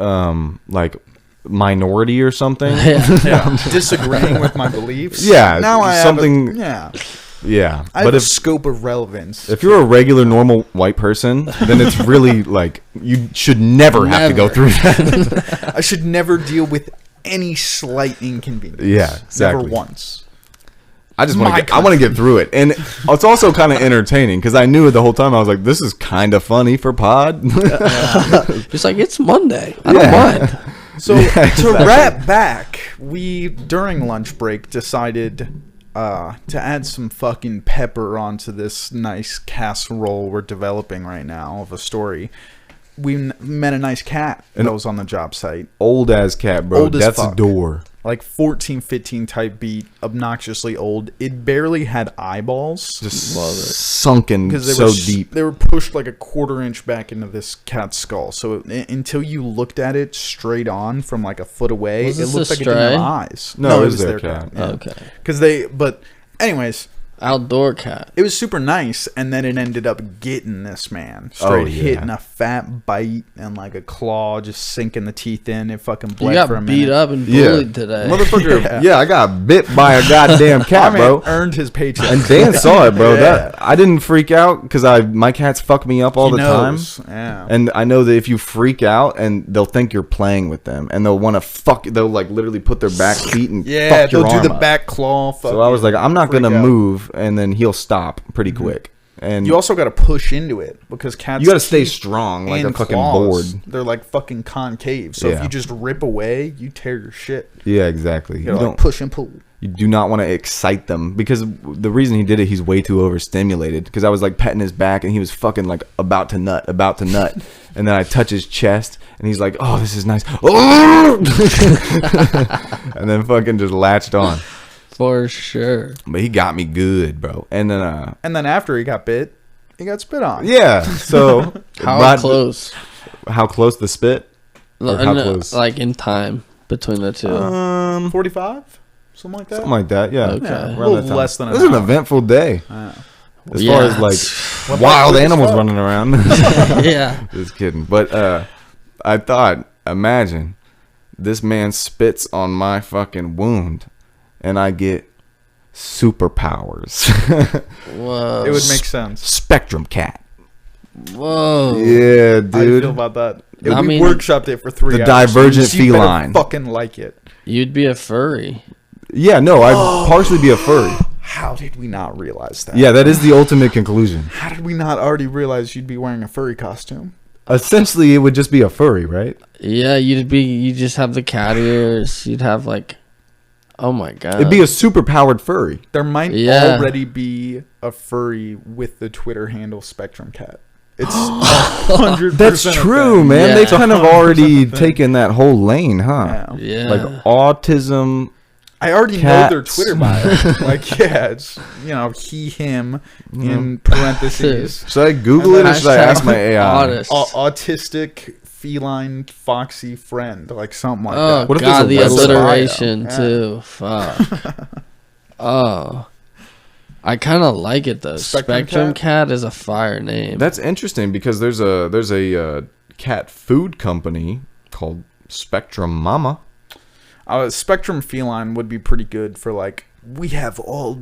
minority or something. Yeah. Disagreeing with my beliefs. Yeah, Now I something- have yeah. Yeah. I But have a if scope of relevance. if you're a regular normal white person, then it's really like you should never have to go Never. through that. I should never deal with any slight inconvenience. Yeah, exactly. Never once. I just My want to. I want to get through it, and it's also kind of entertaining because I knew it the whole time. I was like, "This is kind of funny for pod." Just like it's Monday. I don't Yeah. mind. So Yeah, to exactly. wrap back, we during lunch break decided to add some fucking pepper onto this nice casserole we're developing right now of a story. We met a nice cat that was on the job site. Old as cat, bro. Old as That's a fuck. door. Like 14, 15 type beat, obnoxiously old. It barely had eyeballs. Just Love it. sunken Because they so were deep. They were pushed like a quarter-inch back into this cat's skull. So until you looked at it straight on from like a foot away, Was it this looked a like it didn't have stray? eyes. No, it it was was their their cat. cat. Okay. Because they, but anyways, Outdoor cat. It was super nice, and then it ended up getting this man straight hitting a fat bite and like a claw just sinking the teeth in. It fucking bled You for a got minute. beat up and bullied today. Motherfucker, I got bit by a goddamn cat, My man bro. earned his paycheck. And Dan saw it, bro. Yeah. That I didn't freak out because my cats fuck me up all He the knows. time. Yeah. And I know that if you freak out, and they'll think you're playing with them, and they'll want to fuck. They'll like literally put their back feet and Yeah, fuck your they'll do arm the up. back claw. So I was like, I'm not gonna freak out. move, and then he'll stop pretty quick. And You also got to push into it because cats. you got to stay teeth strong, like a and fucking claws, board. They're like fucking concave. So if Yeah. you just rip away, you tear your shit. Yeah, exactly. You You gotta don't. like push and pull. You do not want to excite them because the reason he did it, he's way too overstimulated. Because I was like petting his back and he was fucking like about to nut, and then I touch his chest and he's like, "Oh, this is nice," and then fucking just latched on. For sure. But he got me good, bro. And then And then after he got bit, he got spit on. yeah. So How close? How close the spit? Or how close? Like in time between the two. 45, something like that. Something like that. Yeah. Okay. Yeah, a Around little that time. less than It an was an hour. eventful day. As far as like What wild about animals fuck? running around. Yeah. Just kidding. But I thought, imagine this man spits on my fucking wound and I get superpowers. Whoa. It would make sense. Spectrum cat. Whoa. Yeah, How do you dude. feel about that? I We mean, workshopped it for 3 the hours. divergent so you better feline. fucking like it. You'd be a furry. Yeah, no, I'd partially be a furry. How did we not realize that? Yeah, that is the ultimate conclusion. How did we not already realize you'd be wearing a furry costume? Essentially, it would just be a furry, right? Yeah, you just have the cat ears. You'd have like, oh my god. It'd be a super powered furry. There might Yeah. already be a furry with the Twitter handle Spectrum Cat. It's 100%. That's a true, thing. man. Yeah. They've kind of already 100% taken that whole lane, huh? Yeah. Yeah. Like autism. I already Cats. know their Twitter bio. Like, yeah, it's, he, him, in parentheses. Should I Google it or should I ask my AI? Autist. Autistic, feline, foxy friend. Like, something like Oh that. What if there's god, a the website? alliteration Yeah. too. Fuck. Oh, I kind of like it though. Spectrum Spectrum Cat? Cat is a fire name. That's interesting because there's a cat food company called Spectrum Mama. Spectrum feline would be pretty good for, like, we have all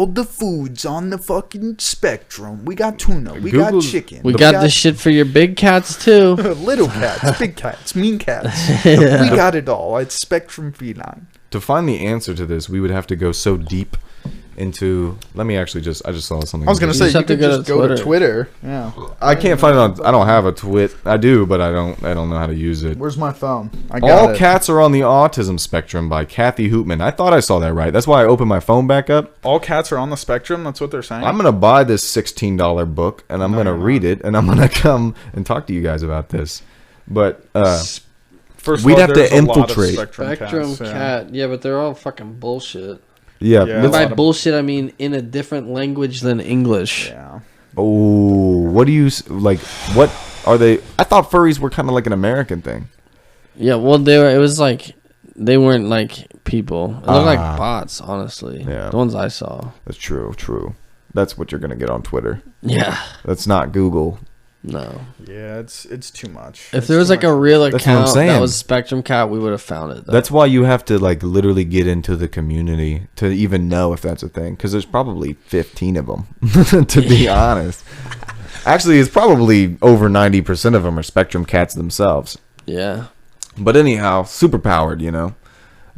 the foods on the fucking spectrum. We got tuna. We Google- got chicken. we got the shit for your big cats too. little cats, big cats, mean cats. We got it all. It's Spectrum feline. To find the answer to this, we would have to go so deep into. Let me actually I just saw something. I was gonna say just you have to could go just to go to Twitter. Twitter. Yeah. I can't find it on. I don't have a twit. I do, but I don't know how to use it. Where's my phone? I got All it. cats are on the autism spectrum by Kathy Hoopman. I thought I saw that right. That's why I opened my phone back up. All cats are on the spectrum. That's what they're saying. I'm gonna buy this $16 book and I'm gonna read it and I'm gonna come and talk to you guys about this. But First we'd of all, have to there's a lot of infiltrate. Spectrum cats, yeah. Cat. Yeah, but they're all fucking bullshit. yeah, Yeah. And let's- by lot of- bullshit, I mean in a different language than English. Yeah. oh, what do you like? What are they? I thought furries were kind of like an American thing. Yeah, well, it was like they weren't like people. They looked like Ah. bots, honestly. Yeah. The ones I saw. That's true. That's what you're gonna get on Twitter. Yeah. That's not Google. No. Yeah, it's too much. If It's there was too like a much. real That's what I'm account that saying. was Spectrum Cat, we would have found it. Though. That's why you have to like literally get into the community to even know if that's a thing. Because there's probably 15 of them, to be honest. Actually, it's probably over 90% of them are spectrum cats themselves. yeah. But anyhow, super powered,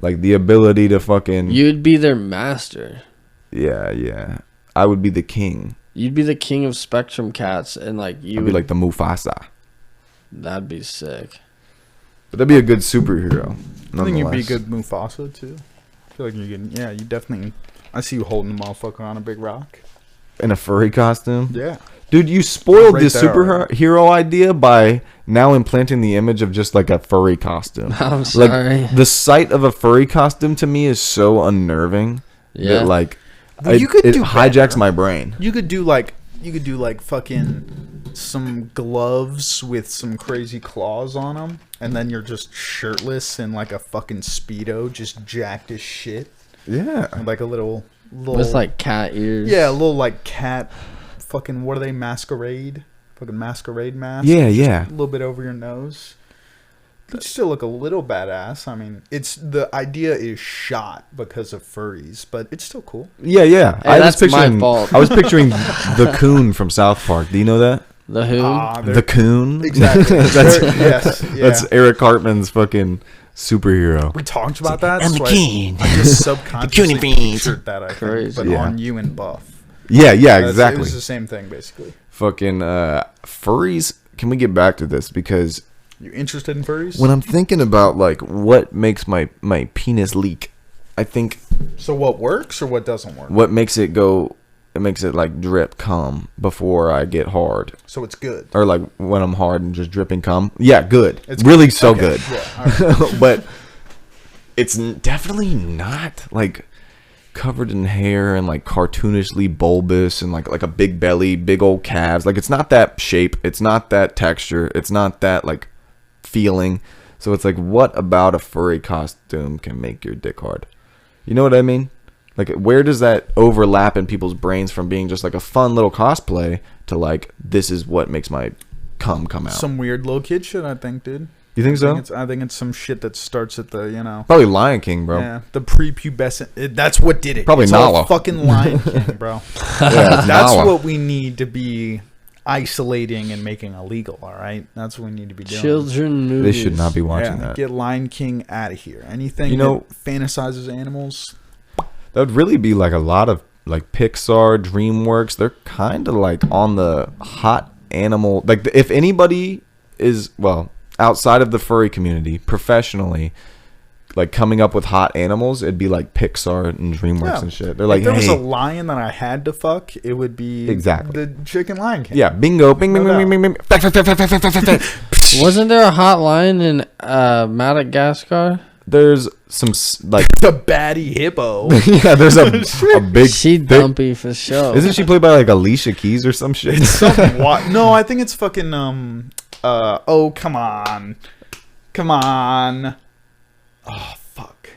like the ability to fucking You'd be their master. yeah. I would be the king. You'd be the king of Spectrum Cats, and like I'd you be would, like the Mufasa. that'd be sick. But that'd be a good superhero. I think you'd be nonetheless. good Mufasa too. I feel like you can. Yeah, you definitely. I see you holding the motherfucker on a big rock. in a furry costume. Yeah. Dude, you spoiled Right this there, superhero idea by now implanting the image of just like a furry costume. I'm Like sorry. the sight of a furry costume to me is so unnerving Yeah. that like Well, it, you could it do hijacks better. my brain. You could do like fucking some gloves with some crazy claws on them, and then you're just shirtless in like a fucking speedo, just jacked as shit, Yeah. and like a little With like cat ears. Yeah, a little like cat. Fucking what are they? Masquerade. Fucking masquerade mask. Yeah, Just yeah. A little bit over your nose. But still look a little badass. I mean, it's the idea is shot because of furries, but it's still cool. Yeah, yeah. Hey, I was that's my picturing. fault. I was picturing the coon from South Park. Do you know that? The who? The coon. Exactly. that's Yes. Yeah. that's Eric Cartman's fucking superhero. We talked about that. I'm the so king. I just subconsciously The king pictured that. I think, Crazy. but Yeah. on you and Buff. Yeah, yeah, It exactly. was the same thing basically. Fucking furries. Can we get back to this? Because You interested in furries? when I'm thinking about like what makes my penis leak, I think So what works or what doesn't work? what makes it go, it makes it like drip cum before I get hard, So it's good. or like when I'm hard and just dripping cum. Yeah, good. It's really good. so Okay. good. Yeah, all right. But it's definitely not like covered in hair and like cartoonishly bulbous and like a big belly, big old calves. Like it's not that shape, it's not that texture, it's not that like feeling. So it's like, what about a furry costume can make your dick hard? You know what I mean? Like, where does that overlap in people's brains from being just like a fun little cosplay to like, this is what makes my cum come out? Some weird little kid shit, I think, dude. You think so? I think it's some shit that starts at the, Probably Lion King, bro. yeah, the prepubescent. That's what did it. Probably it's all Nala. fucking Lion King, bro. Yeah, it's That's Nala. what we need to be isolating and making illegal. All right, that's what we need to be doing. Children They movies. should not be watching Yeah, that. get Lion King out of here. Anything You know- that fantasizes animals. That would really be like a lot of like Pixar, DreamWorks. They're kind of like on the hot animal. Like if anybody is, well, outside of the furry community, professionally, like coming up with hot animals, it'd be like Pixar and DreamWorks Yeah. and shit. They're like, if there was hey, a lion that I had to fuck, it would be Exactly. the chicken Lion King. yeah, bingo, bing, bing, No bing, bing, bing, bing. Fact, fact, fact, fact, fact, fact, fact, fact. Wasn't there a hot lion in Madagascar? There's some like, The baddie hippo. yeah, there's a big. She there- dumpy for sure. Isn't she played by like Alicia Keys or some shit? No, I think it's fucking oh, come on. Oh, fuck.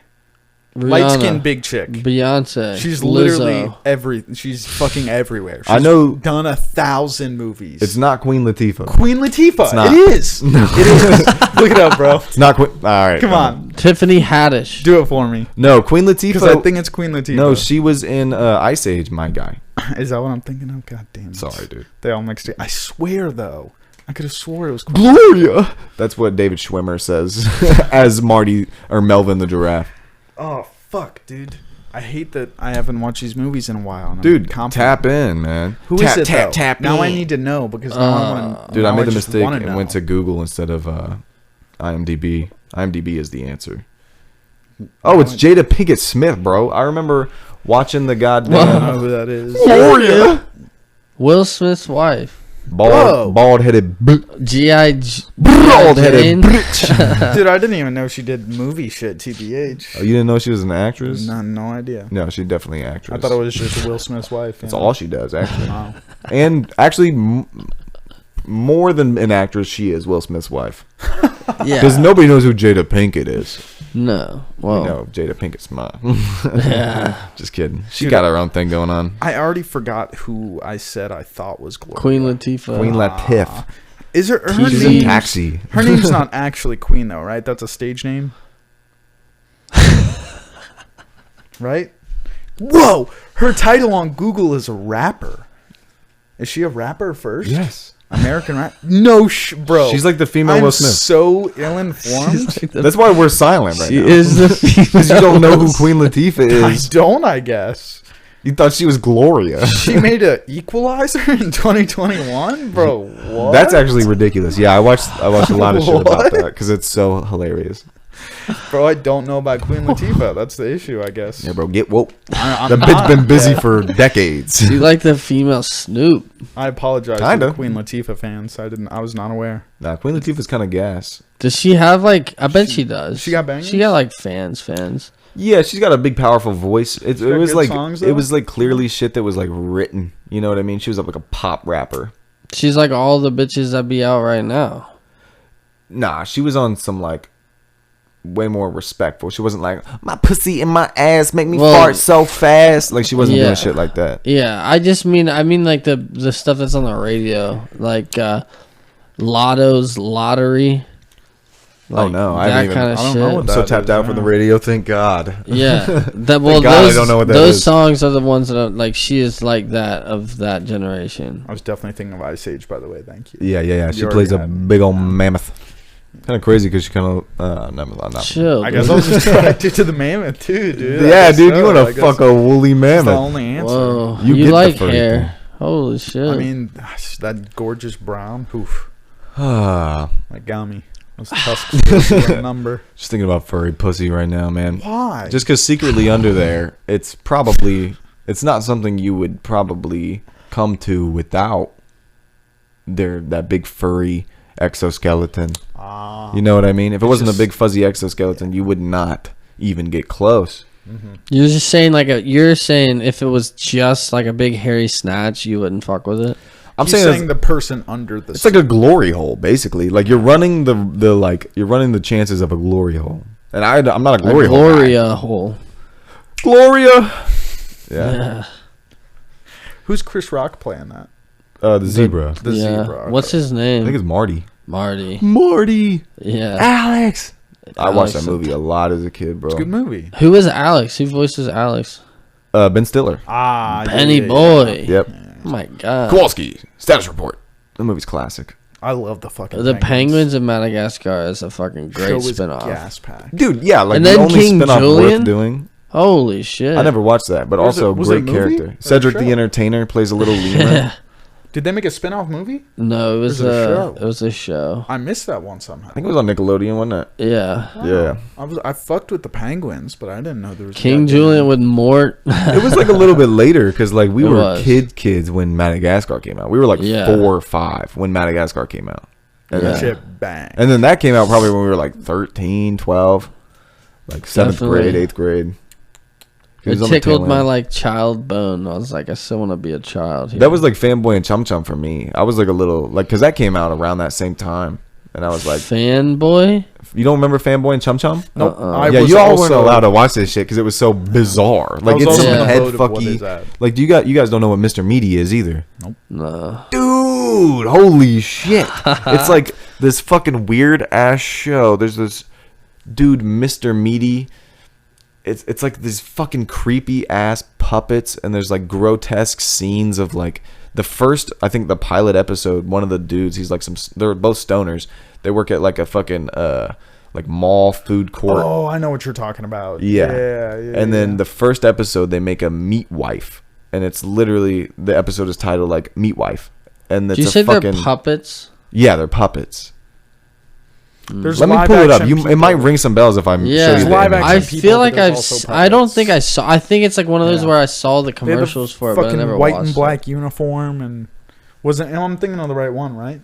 Light skinned big chick. Beyonce. She's Lizzo. literally she's fucking everywhere. She's I know- done 1,000 movies. It's not Queen Latifah. Queen Latifah. not. It is. It is. Look it up, bro. It's not Queen. All right, Come on. Tiffany Haddish. Do it for me. No, Queen Because I Latifah. think it's Queen Latifah. No, she was in Ice Age, my guy. Is that what I'm thinking of? God damn it. Sorry, dude. They all mixed it. I swear, though. I could have swore it was Queen. Gloria. That's what David Schwimmer says as Marty or Melvin the giraffe. Oh, fuck, dude. I hate that I haven't watched these movies in a while. And I'm Dude, confident. tap in, man. Who is Tap, it, tap, though? tap Now I in. need to know because now I want. Dude, I made the just mistake wanna and know. went to Google instead of IMDb. IMDb is the answer. Oh, it's Jada Pinkett Smith, bro. I remember watching the I don't goddamn know who that is. Gloria. Will Smith's wife. Whoa. Bald-headed, G.I. bald-headed Jane. bitch. Dude, I didn't even know she did movie shit, TBH. Oh, you didn't know she was an actress? No idea. No, she's definitely an actress. I thought it was just Will Smith's wife. That's all she does, actually. Wow. And actually, more than an actress, she is Will Smith's wife. Yeah. Because nobody knows who Jada Pinkett is. No. Well. You know, Jada Pinkett's mom. Yeah. Just kidding. She Dude, got her own thing going on. I already forgot who I said I thought was Gloria. Queen Latifah. Queen Latifah. Is her She's name? in Taxi. Her name's not actually Queen though, right? That's a stage name. Right? Whoa! Her title on Google is a rapper. Is she a rapper first? Yes. American rap? No, bro. She's like the female I'm Will Smith. so ill-informed. That's why we're silent right She now. is the Because you don't know who Queen Latifah I is. don't, I guess. You thought she was Gloria. She made a Equalizer in 2021, bro. What? That's actually ridiculous. Yeah, I watched a lot of shit about What? that because it's so hilarious. Bro, I don't know about Queen Latifah. That's the issue, I guess. Yeah, bro, get woke. I'm The bitch not, been busy yeah. for decades. She like the female Snoop. I apologize to Kinda. the Queen Latifah fans. I was not aware. Nah, Queen Latifah's kind of gas. Does she have like? I bet she does. she got bangers? She got like fans. Yeah, she's got a big, powerful voice. It got was good like songs, it though? was like clearly shit that was like written. You know what I mean? She was like a pop rapper. She's like all the bitches that be out right now. Nah, she was on some like way more respectful. She wasn't like, my pussy in my ass make me fart so fast. Like, she wasn't doing shit like that. Yeah, I mean like the stuff that's on the radio, like Lotto's Lottery. Like, oh no, I that don't kind of shit. know what I'm so that tapped is, out from the radio. Thank God. Yeah, that Thank God I don't know what that those is. songs are the ones that are, like, she is like that of that generation. I was definitely thinking of Ice Age, by the way. Thank you. Yeah. She You plays a already had it. big old mammoth. Kind of crazy because she kind of not. Chill. I guess dude. I was just attracted to the mammoth too, dude. Yeah, I guess dude, so. you want I to guess fuck a woolly that's the mammoth? only answer. Whoa, You you get the like furry hair? thing. Holy shit! I mean, gosh, that gorgeous brown. Oof. Ah, Like gummy. Those tusks were a number. just thinking about furry pussy right now, man. Why? Just because secretly under there, it's not something you would probably come to without that big furry exoskeleton. You know what I mean? If it wasn't a big fuzzy exoskeleton, you would not even get close. You're just saying you're saying if it was just like a big hairy snatch, you wouldn't fuck with it. I'm He's saying the person under the. it's like a glory hole, basically. Like you're running you're running the chances of a glory hole. And I'm not a glory hole guy. Gloria hole. Gloria. Yeah. Yeah. Who's Chris Rock playing that? The zebra. The Yeah. zebra. What's his I name? think it's Marty. Marty. Marty. Yeah. Alex. I watched Alex. that movie a lot as a kid, bro. It's a good movie. Who is Alex? Who voices Alex? Ben Stiller. Penny Boy. Yep. Oh my god. Kowalski. Status report. The movie's classic. I love the fucking The Penguins of Madagascar is a fucking great Show is spinoff. gas pack. Dude, yeah, like And the then only King spinoff Julian? worth doing. Holy shit. I never watched that, but Was it- also was it great a movie or character. a Cedric the show? Entertainer plays a little lemur. Did they make a spin-off movie? No, it was Or is it a show? it was a show. I missed that one somehow. I think it was on Nickelodeon, wasn't it? Yeah. Yeah. I fucked with the Penguins, but I didn't know there was a King goddamn- Julian with Mort. It was like a little bit later because like we It were was. kids when Madagascar came out. We were like Yeah. 4 or 5 when Madagascar came out. And, Yeah. then, Shit bang. and then that came out probably when we were like 13, 12, like 7th Definitely. grade, 8th grade. He It was on the tickled tail my end. like child bone. I was like, I still want to be a child. Here. That was like Fanboy and Chum Chum for me. I was like a little like because that came out around that same time, and I was like, fanboy. you don't remember Fanboy and Chum Chum? Nope. I Yeah, was you all weren't also- allowed to watch this shit because it was so bizarre. Like was it's also some in the head boat of what is fucky. that? Like you guys don't know what Mr. Meaty is either. No. Dude, holy shit. It's like this fucking weird ass show. There's this dude, Mr. Meaty. It's like these fucking creepy ass puppets, and there's like grotesque scenes of like the first, I think the pilot episode, one of the dudes, he's like they're both stoners. They work at like a fucking like mall food court. Oh, I know what you're talking about. Yeah. Yeah. And then the first episode, they make a meat wife, and it's literally the episode is titled like Meat Wife, and it's Did you a say fucking they're puppets? yeah, they're puppets. There's Let me live pull it up. action It might people. ring some bells if I'm Yeah. show you There's the live image. action I people, feel but like there's I've. also I don't puppets. think I saw. I think it's like one of those Yeah. where I saw the They had the commercials for it, but I fucking never white watched and black uniform and wasn't. I'm thinking of the right one, right?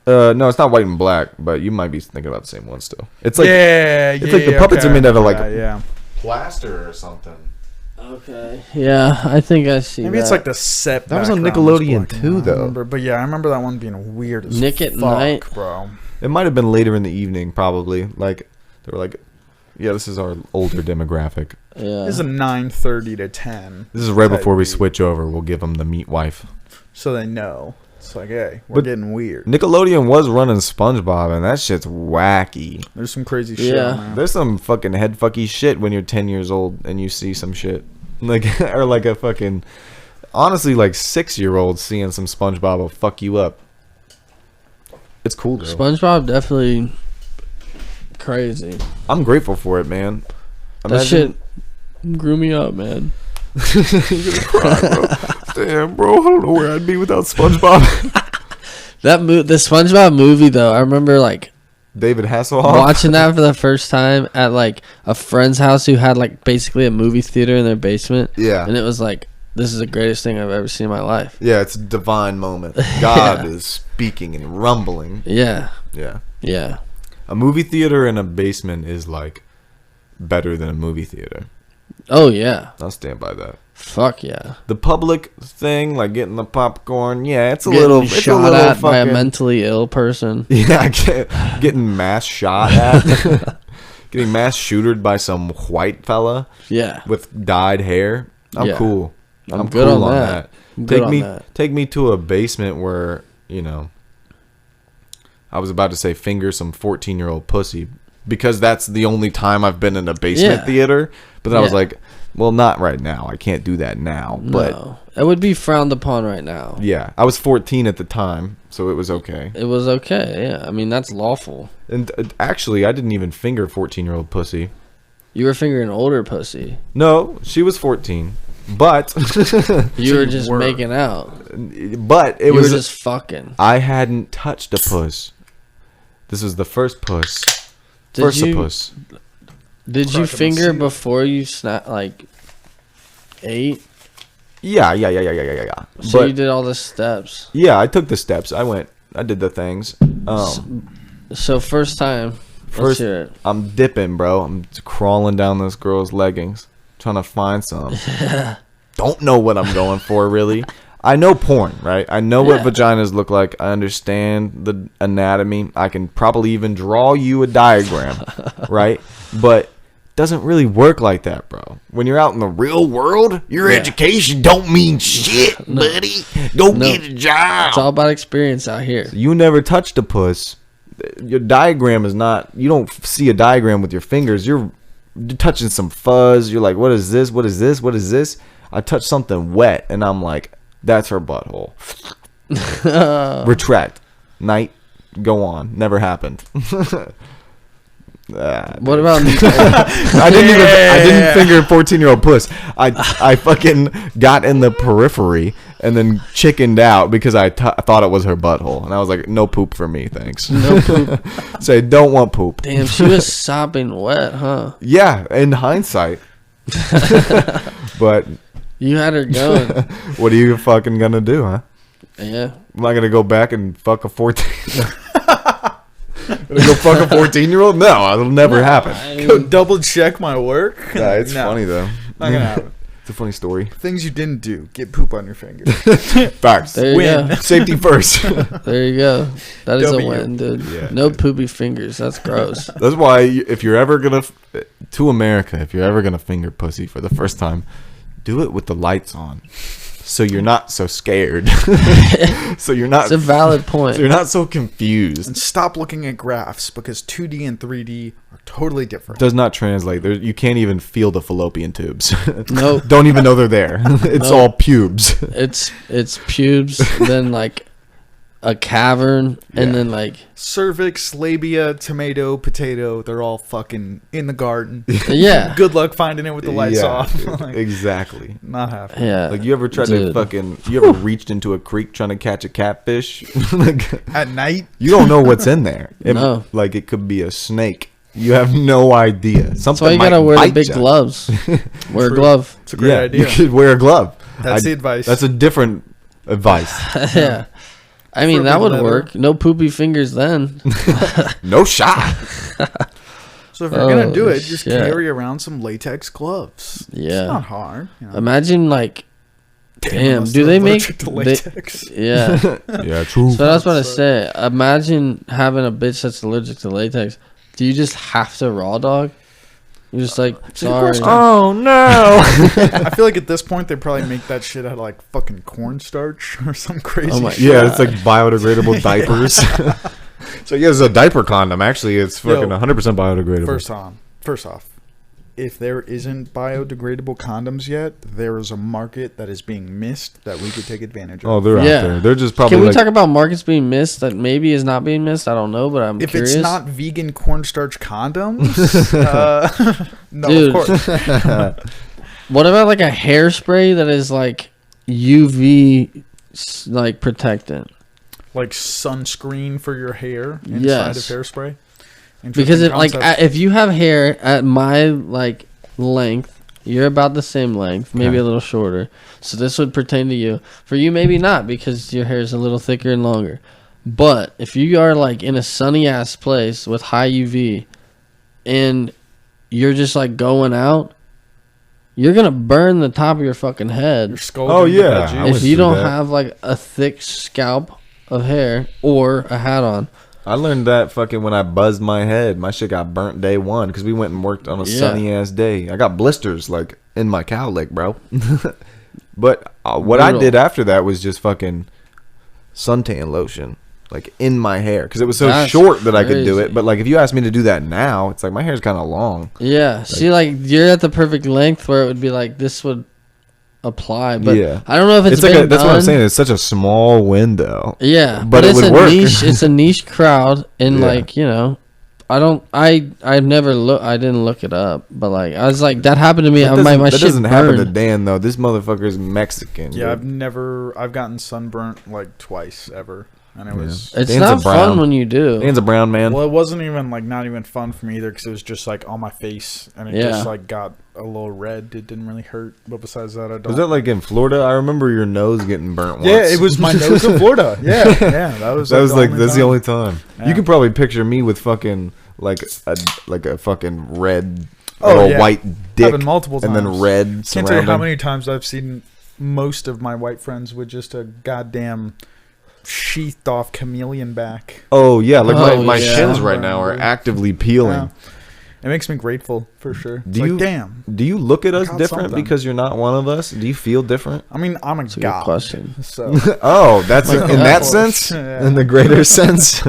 No, it's not white and black, but you might be thinking about the same one still. It's like it's like the puppets are made out of, like, yeah. plaster or something. it. Okay. Yeah, I think I see. Maybe it's like the set. That was on background was Nickelodeon black and too, white. though. I remember- but yeah, I remember that one being weird as Nick at fuck, Night. bro. It might have been later in the evening, probably. Like they were like, yeah, this is our older demographic. Yeah. This is a 9:30 to 10. This is right type before we beat. switch over. We'll give them the meat wife. So they know. It's like, hey, we're But- getting weird. Nickelodeon was running SpongeBob, and that shit's wacky. There's some crazy shit. Yeah. on there. There's some fucking head fucky shit when you're 10 years old and you see some shit. Like, or like a fucking, honestly, like 6-year-old seeing some SpongeBob will fuck you up. It's cool, though. SpongeBob definitely crazy. I'm grateful for it, man. That shit grew me up, man. You're gonna cry, bro. Damn, bro. I don't know where I'd be without SpongeBob. The SpongeBob movie though, I remember like David Hasselhoff. watching that for the first time at like a friend's house who had like basically a movie theater in their basement. Yeah. And it was like, this is the greatest thing I've ever seen in my life. Yeah, it's a divine moment. God is speaking and rumbling. Yeah. Yeah. Yeah. A movie theater in a basement is like better than a movie theater. Oh yeah. I'll stand by that. Fuck yeah. The public thing, like getting the popcorn, yeah, it's a Getting little, it's a shot little at by a fucking- mentally ill person. Yeah, getting mass shot at. getting mass shootered by some white fella Yeah. with dyed hair. I'm Yeah. cool. I'm good cool on that. I'm good Take on me that. take me to a basement where, I was about to say finger some 14-year-old pussy because that's the only time I've been in a basement Yeah. theater. But then I was Yeah. like, well, not right now. I can't do that now. But No. It would be frowned upon right now. yeah, I was 14 at the time, so it was okay. It was okay. Yeah. I mean, that's lawful. And actually, I didn't even finger 14-year-old pussy. You were fingering older pussy. No, she was 14. But You were just making out. it You was were just fucking. I hadn't touched a puss. This was the first puss. Did First you, puss. Did you Crocodile finger seal. before you ate? Yeah. So But you did all the steps. yeah, I took the steps. I did the things. So first time. Let's First, hear it. I'm dipping, bro. I'm crawling down this girl's leggings, trying to find some. Don't know what I'm going for, really. I know porn, right? I know what Yeah. vaginas look like. I understand the anatomy. I can probably even draw you a diagram, right? But it doesn't really work like that, bro. When you're out in the real world, your education don't mean shit, buddy. Go get a job. It's all about experience out here. You never touched a puss. Your diagram is not. You don't see a diagram with your fingers. You're touching some fuzz. You're like, what is this? What is this? What is this? I touched something wet, and I'm like, that's her butthole. Retract. Night. Go on. Never happened. What about I didn't finger a 14-year-old puss. I fucking got in the periphery and then chickened out because I thought it was her butthole, and I was like, no poop for me, thanks. no poop? Say, don't want poop. Damn, she was sopping wet, huh? Yeah, in hindsight. But You had her going. what are you fucking gonna do, huh? Yeah. Am I gonna go back and fuck a 14? Gonna go fuck a 14-year-old? No, it'll never happen. I Go mean, double check my work. Yeah, it's No, funny though. Not gonna happen. It's a funny story. Things you didn't do. Get poop on your finger. Facts. there you Win. go. Safety first. There you go. That is W. a win, dude. Yeah. No poopy fingers. That's gross. That's why if you're ever gonna to America, if you're ever gonna finger pussy for the first time, do it with the lights on, so you're not so scared. So you're not. It's a valid point. So you're not so confused. And stop looking at graphs because 2D and 3D are totally different. Does not translate. There, you can't even feel the fallopian tubes. Nope. Don't even know they're there. It's Nope. all pubes. It's pubes, then like a cavern, and Yeah. then like Cervix, labia, tomato, potato, they're all fucking in the garden. yeah, Good luck finding it with the lights Yeah, off. Like, exactly. not happening. yeah. Like you ever tried to Dude. fucking? You ever reached into a creek trying to catch a catfish? Like, At night, you don't know what's in there. No. Like it could be a snake. You have no idea. Something That's why you might gotta wear the bite big ya. gloves. Wear a True. glove. it's a great Yeah, idea. you could wear a glove. That's the advice. That's a different advice. Yeah. I mean, For that big would leather. work. No poopy fingers then. No shot. So if you're gonna do Oh, it, just shit. carry around some latex gloves. It's Yeah. not hard. You know. Imagine like, damn, unless do they're they make? allergic to they- latex? yeah. Yeah, true. So I was about to say, imagine having a bitch that's allergic to latex. Do you just have to raw dog? You're just like, See, of course sorry. not. Oh no. I feel like at this point they probably make that shit out of like fucking cornstarch or some crazy Oh my shit. Yeah, it's like biodegradable diapers. So yeah, it's a diaper condom. Actually, it's fucking Yo, 100% biodegradable. First off, if there isn't biodegradable condoms yet, there is a market that is being missed that we could take advantage of. Oh, they're Yeah. out there. They're just probably Can we like, talk about markets being missed that maybe is not being missed? I don't know, but I'm if curious. it's not vegan cornstarch condoms, no, Dude. of course. What about like a hairspray that is like UV like protectant? Like sunscreen for your hair inside Yes. of hairspray. Because Interesting it like concept. if you have hair at my like length, you're about the same length, maybe Okay. a little shorter. So this would pertain to you. For you, maybe not because your hair is a little thicker and longer. But if you are like in a sunny ass place with high UV, and you're just like going out, you're gonna burn the top of your fucking head. Your skull Oh, gonna get yeah. that I juice. went If you through don't that. have like a thick scalp of hair or a hat on, I learned that fucking when I buzzed my head. My shit got burnt day one because we went and worked on a sunny ass day. I got blisters like in my cowlick, bro. But what I did after that was just fucking suntan lotion, like in my hair, because it was so short that I could do it. But like if you ask me to do that now, it's like my hair's kind of long. Yeah, see, like you're at the perfect length where it would be like this would apply, but I don't know if it's like been that's done. what I'm saying. It's such a small window. Yeah, but it it's would a work. niche. It's a niche crowd, and like I've never look. I didn't look it up, but like I was like that happened to me. My That shit doesn't happen to burned. Dan though. This motherfucker's Mexican. Yeah, dude. I've gotten sunburnt like twice ever, and it was. It's Dan's not a brown. fun when you do. Dan's a brown man. Well, it wasn't even like not even fun for me either because it was just like on my face, and it just like got a little red. It didn't really hurt, but besides that, I don't. Was that like in Florida? I remember your nose getting burnt once. Yeah, it was my nose in Florida. Yeah, that was that's the only time. Yeah. You can probably picture me with fucking like a fucking red or a white dick, happened multiple times. and then red. Can't surrounding. tell you how many times I've seen most of my white friends with just a goddamn sheathed off chameleon back. Oh yeah, like my yeah. shins right now are actively peeling. Yeah. It makes me grateful for sure. It's Do you like, damn. Do you look at us got different something. because you're not one of us? Do you feel different? I mean, I'm a That's a god. good question. So Oh, that's Like, in that yeah. sense, Yeah. in the greater sense.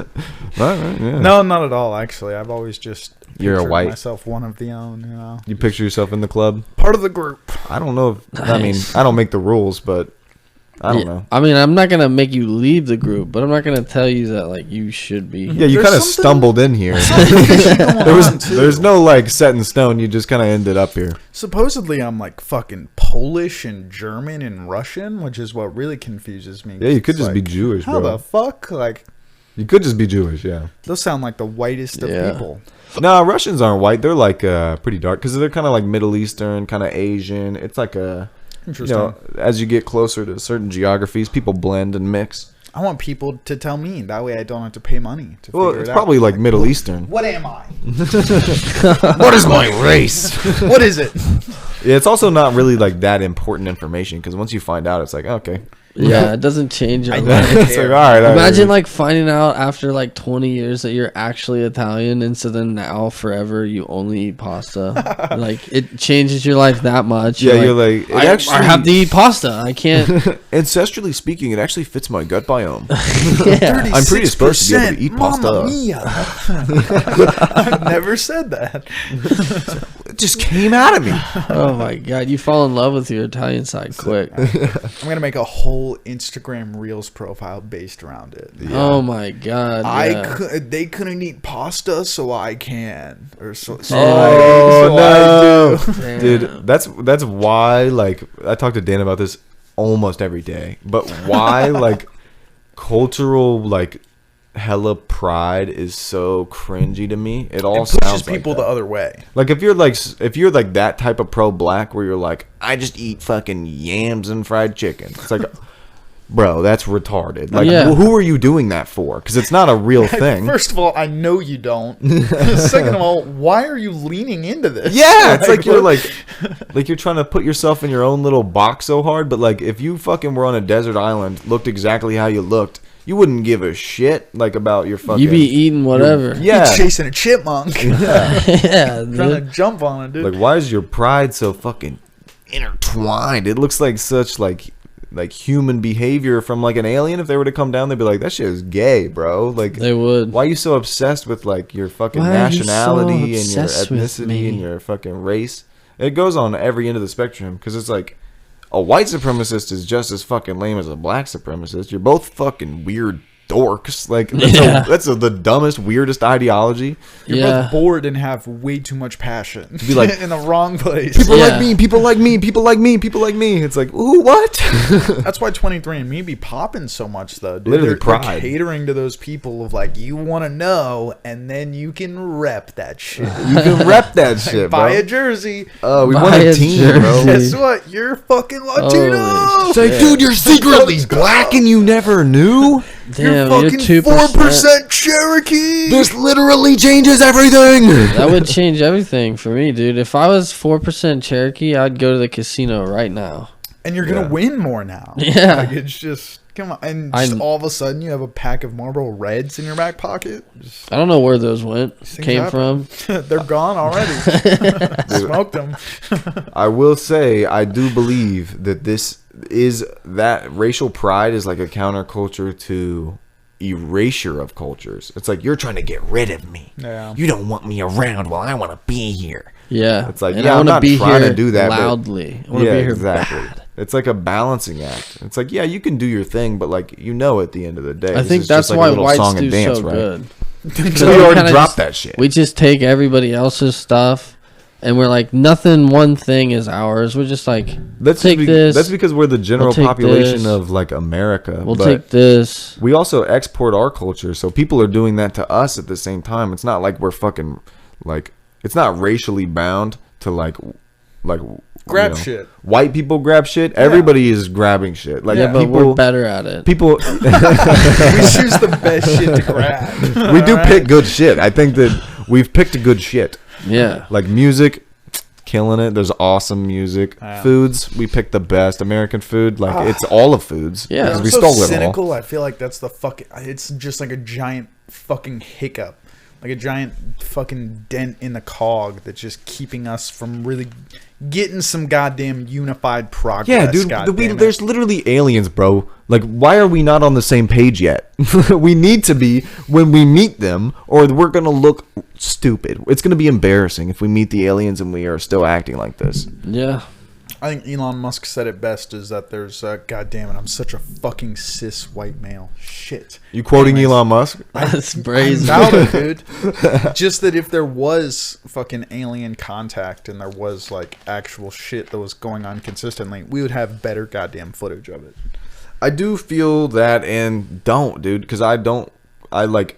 Right, yeah. no, not at all. Actually, I've always just You're a pictured white- myself one of the own. You know, You picture yourself in the club. part of the group. I don't know. I mean, Nice. I don't make the rules, but I don't know. I mean, I'm not gonna make you leave the group, but I'm not gonna tell you that like you should be. Yeah, you There's kind of something- stumbled in here. There's no like set in stone. You just kind of ended up here. Supposedly, I'm like fucking Polish and German and Russian, which is what really confuses me. Yeah, you could It's just be like, Jewish, How bro. the fuck? Like, You could just be Jewish, yeah. those sound like the whitest of Yeah. people. No, Russians aren't white. They're like pretty dark because they're kind of like Middle Eastern, kind of Asian. It's like a, you Interesting. know, as you get closer to certain geographies, people blend and mix. I want people to tell me. That way I don't have to pay money to Well, figure it's it probably out. like Middle Eastern. What am I? What is my race? What is it? Yeah, it's also not really like that important information because once you find out, it's like okay. Yeah, it doesn't change your I life. don't It's like, care. all right. Imagine like finding out after like 20 years that you're actually Italian, and so then now forever you only eat pasta. Like it changes your life that much. Yeah, you're like, it I actually- have to eat pasta. I can't. ancestrally speaking, it actually fits my gut biome. Yeah. I'm predisposed to be able to eat Mamma pasta. mia. I've never said that. It just came out of me. Oh my god, you fall in love with your Italian side quick. I'm gonna make a whole Instagram Reels profile based around it. Oh my god. Yeah. They couldn't eat pasta, so I can. Or so Oh I do. no, dude, that's why. Like, I talk to Dan about this almost every day. But why, like, cultural, like, hella pride is so cringy to me. It all It pushes sounds like people that. the other way. Like if you're like that type of pro black where you're like, I just eat fucking yams and fried chicken. It's like, bro, that's retarded. Like, Yeah. who are you doing that for? Because it's not a real thing. First of all, I know you don't. Second of all, why are you leaning into this? Yeah, it's like you're what- like you're trying to put yourself in your own little box so hard. But like, if you fucking were on a desert island, looked exactly how you looked, you wouldn't give a shit like about your fucking. You be eating whatever. Yeah. He's chasing a chipmunk. Yeah, Trying to dude. jump on it, dude. Like, why is your pride so fucking intertwined? It looks like such like human behavior from like an alien. If they were to come down, they'd be like, that shit is gay, bro. Like, They would. why are you so obsessed with like your fucking Why are you so nationality and your obsessed with ethnicity me? and your fucking race? It goes on every end of the spectrum because it's like a white supremacist is just as fucking lame as a black supremacist. You're both fucking weird dorks. Like that's the dumbest, weirdest ideology. You're Yeah. both bored and have way too much passion. Be like- in the wrong place. People Yeah. like me. People like me. People like me. People like me. It's like, ooh, what? That's why 23andMe be popping so much, though. Dude. Literally They're pride. catering to those people of like, you want to know, and then you can rep that shit. You can rep that shit, Buy bro. a jersey. Oh, we Buy want a a team, jersey. bro. Guess what? You're fucking Latino. Holy It's like, dude, you're secretly black and you never knew? Damn, you're you're fucking 2%. 4% Cherokee. This literally changes everything. That would change everything for me, dude. If I was 4% Cherokee, I'd go to the casino right now. And you're gonna win more now. Yeah. Like, it's just come on, and just all of a sudden you have a pack of Marlboro Reds in your back pocket. I don't know where those Things came from. They're gone already. Smoked them. I will say, I do believe that that racial pride is like a counterculture to erasure of cultures. It's like, you're trying to get rid of me. Yeah. You don't want me around. Well, I want to be here. Yeah. It's like, and yeah, I I'm not be trying here to do that loudly. I want to be here bad. It's like a balancing act. It's like, yeah, you can do your thing, but like, at the end of the day, I think is that's just like why a little whites song do and dance, so right? good. So we already kinda dropped that shit. We just take everybody else's stuff, and we're like, nothing. One thing is ours. We're just like, take this. That's because we're the general We'll take population this. of like America. We'll but take this. we also export our culture, so people are doing that to us at the same time. It's not like we're fucking like, it's not racially bound to like Grab shit. White people grab shit. Everybody is grabbing shit. Like Yeah, but people, we're better at it. people. We choose the best shit to grab. We do pick good shit. I think that we've picked a good shit. Yeah. Like music, killing it. There's awesome music. Yeah. Foods, we picked the best American food. Like it's all of foods. Yeah. because I'm we so stole it all. cynical. I feel like that's the fucking. It's just like a giant fucking hiccup, like a giant fucking dent in the cog that's just keeping us from really getting some goddamn unified progress. Yeah, dude. There's literally aliens, bro. Like, why are we not on the same page yet? We need to be when we meet them, or we're gonna look stupid. It's gonna be embarrassing if we meet the aliens and we are still acting like this. Yeah. I think Elon Musk said it best: is that there's God damn it, I'm such a fucking cis white male. Shit. You quoting Anyways. Elon Musk? That's brazen. I doubt it, dude. Just that if there was fucking alien contact and there was like actual shit that was going on consistently, we would have better goddamn footage of it. I do feel that, and don't, dude, because I like,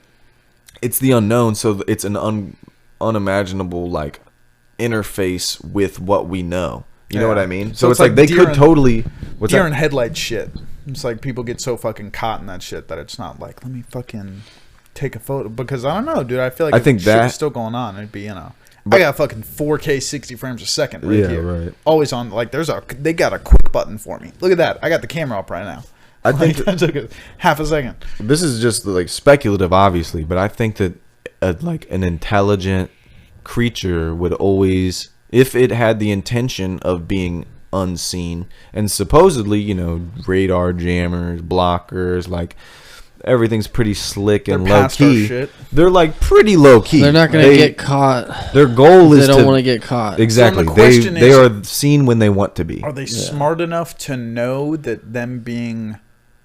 it's the unknown, so it's an unimaginable like interface with what we know. You know what I mean? So it's like they could totally. What's deer that? in headlights shit. It's like people get so fucking caught in that shit that it's not like, let me fucking take a photo, because I don't know, dude. I feel like I if think shit that- was still going on, it'd be I But- got fucking 4K 60 frames a second right Yeah, here. right. Always on. Like they got a quick button for me. Look at that. I got the camera up right now. I think that took a half a second. This is just like speculative, obviously, but I think that like an intelligent creature would always, if it had the intention of being unseen, and supposedly, radar jammers, blockers, like everything's pretty slick and They're low past our key. shit. They're like pretty low key. They're not going to get caught. Their goal is They don't to want to get caught. exactly. So the they question they is- are seen when they want to be. Are they smart enough to know that them being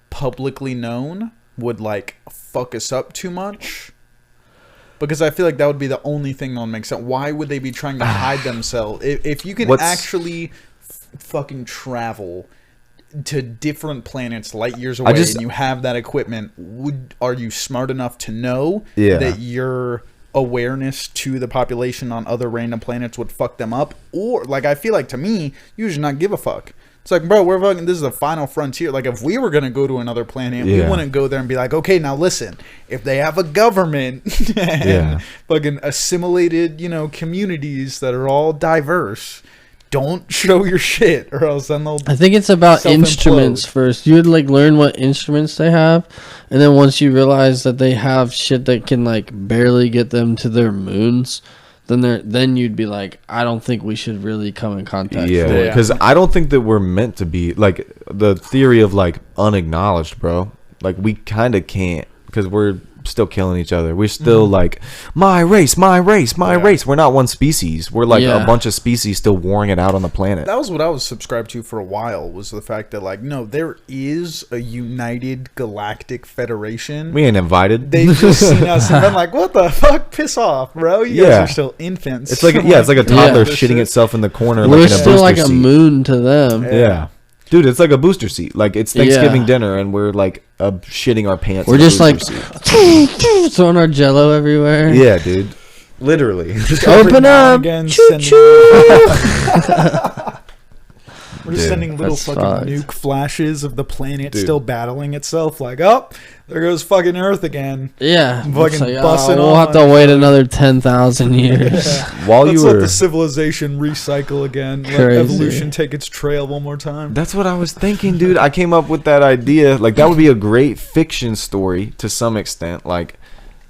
publicly known would like fuck us up too much? Because I feel like that would be the only thing that would make sense. Why would they be trying to hide themselves? If you can actually fucking travel to different planets light years away and you have that equipment, are you smart enough to know that your awareness to the population on other random planets would fuck them up? Or like, I feel like to me, you should not give a fuck. It's like, bro, we're fucking, this is the final frontier. Like, if we were going to go to another planet, we wouldn't go there and be like, okay, now listen, if they have a government and fucking assimilated, communities that are all diverse, don't show your shit, or else then they'll. I think it's about self-implode. instruments first. You would like learn what instruments they have, and then once you realize that they have shit that can like barely get them to their moons, then you'd be like, I don't think we should really come in contact. Yeah, because I don't think that we're meant to be like the theory of like unacknowledged, bro. Like we kind of can't, because we're still killing each other. We're still like my race. We're not one species. We're like a bunch of species still warring it out on the planet. That was what I was subscribed to for a while, was the fact that like, no, there is a united galactic federation. We ain't invited. They've just seen us and been like, what the fuck? Piss off, bro. You guys are still infants. It's like it's like a toddler this shitting shit. itself in the corner. We're like in a still booster like a seat. moon to them. Yeah. Dude, it's like a booster seat. Like it's Thanksgiving dinner, and we're like shitting our pants. We're in a just like booster seat. throwing our jello everywhere. Yeah, dude. Literally. Open now up. and again, Choo choo. We're We're just sending little That's fucking fucked. nuke flashes of the planet Dude. still battling itself. Like, oh, there goes fucking Earth again. Yeah. Fucking It's like, busting we'll have on. to wait another 10,000 years. While Let's you let were, the civilization recycle again. Let Crazy. evolution take its trail one more time. that's what I was thinking, dude. I came up with that idea. Like that would be a great fiction story to some extent. Like,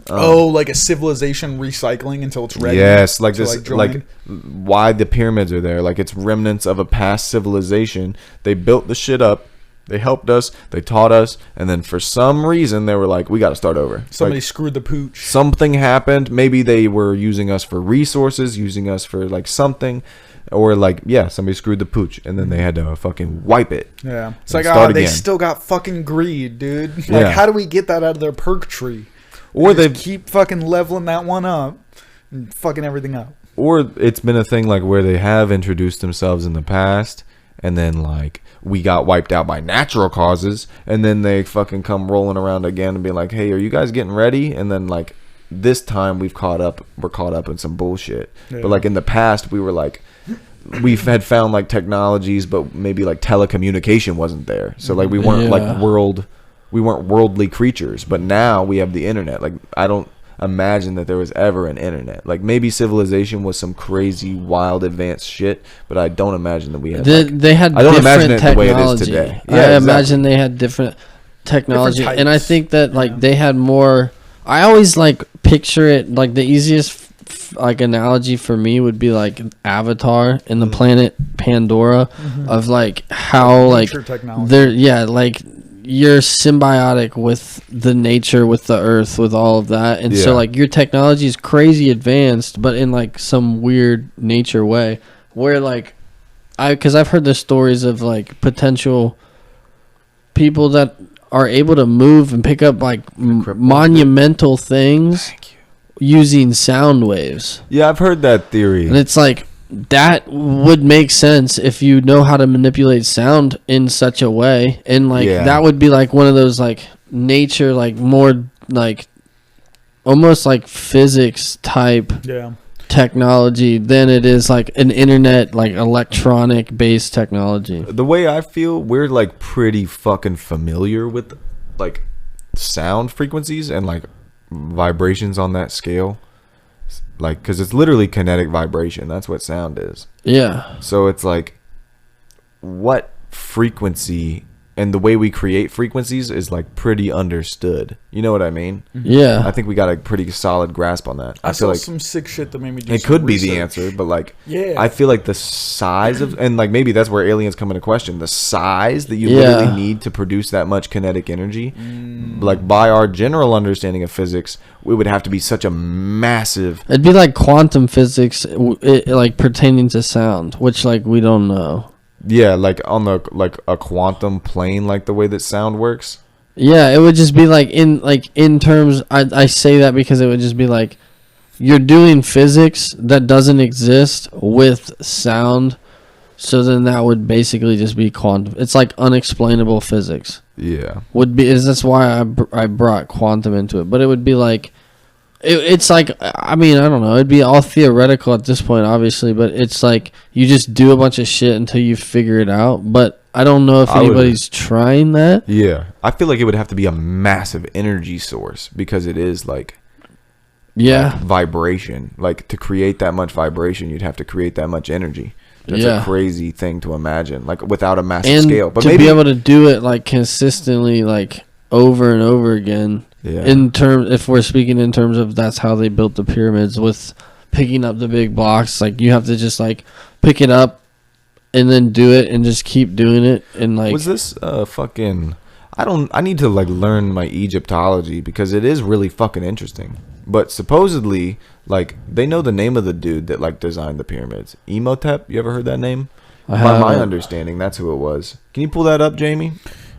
like a civilization recycling until it's ready. yes, like to, this, join. like why the pyramids are there. Like it's remnants of a past civilization. They built the shit up. They helped us. They taught us, and then for some reason they were like, we got to start over. Somebody Like, screwed the pooch. something happened. Maybe they were using us for resources, using us for like something, or like somebody screwed the pooch, and then they had to fucking wipe it. Yeah. It's And like, start they again. still got fucking greed, dude. Like, Yeah. how do we get that out of their perk tree? Or They they, just keep fucking leveling that one up and fucking everything up. or it's been a thing like where they have introduced themselves in the past, and then like we got wiped out by natural causes, and then they fucking come rolling around again and be like, hey, are you guys getting ready? And then like this time we're caught up in some bullshit. Yeah. But like in the past we were like, we had found like technologies, but maybe like telecommunication wasn't there, so like we weren't Yeah. we weren't worldly creatures. But now we have the internet. Like I don't imagine that there was ever an internet. Like maybe civilization was some crazy wild advanced shit, but I don't imagine that we had They had I don't imagine different it the way it is technology. today. I Yeah, exactly. imagine they had different technology, Different and I types. think that like Yeah. they had more. I always like picture it like the easiest like analogy for me would be like Avatar and the planet Pandora of like how like Nature technology. they're like you're symbiotic with the nature, with the earth, with all of that, and so Yeah. like your technology is crazy advanced, but in like some weird nature way where like because I've heard the stories of like potential people that are able to move and pick up like monumental things Thank you. using sound waves. Yeah, I've heard that theory. And it's like that would make sense if you know how to manipulate sound in such a way, and like Yeah. that would be like one of those like nature, like more like almost like physics type Yeah. technology than it is like an internet, like electronic based technology. The way I feel, we're like pretty fucking familiar with like sound frequencies and like vibrations on that scale. Like, because it's literally kinetic vibration. That's what sound is. Yeah. So it's like, what frequency and the way we create frequencies is like pretty understood. You know what I mean? Yeah. I think we got a pretty solid grasp on that. I I feel saw like some sick shit that made me do it some could be the research. answer, but like, Yeah. I feel like the size of, and like maybe that's where aliens come into question. The size that you Yeah. literally need to produce that much kinetic energy, like by our general understanding of physics, it would have to be such a massive. It'd be like quantum physics, like pertaining to sound, which like we don't know. Yeah, like on the like a quantum plane, like the way that sound works. Yeah, it would just be like in terms. I say that because it would just be like you're doing physics that doesn't exist with sound. So then that would basically just be quantum. It's like unexplainable physics. Yeah, Would be is that's why I brought quantum into it. But it would be like it's like, I mean, I don't know. It'd be all theoretical at this point, obviously. But it's like you just do a bunch of shit until you figure it out. But I don't know if I would- anybody's trying that. yeah. I feel like it would have to be a massive energy source because it is like Yeah. vibration. Like to create that much vibration, you'd have to create that much energy. That's Yeah. a crazy thing to imagine, like without a massive And scale. But to maybe be able to do it like consistently, like over and over again. yeah. In terms, if we're speaking in terms of that's how they built the pyramids with picking up the big blocks, like you have to just like pick it up and then do it and just keep doing it and like Was this fucking? I need to like learn my Egyptology because it is really fucking interesting. But supposedly, like they know the name of the dude that like designed the pyramids. Imhotep. You ever heard that name? I By my haven't. understanding, that's who it was. Can you pull that up, Jamie?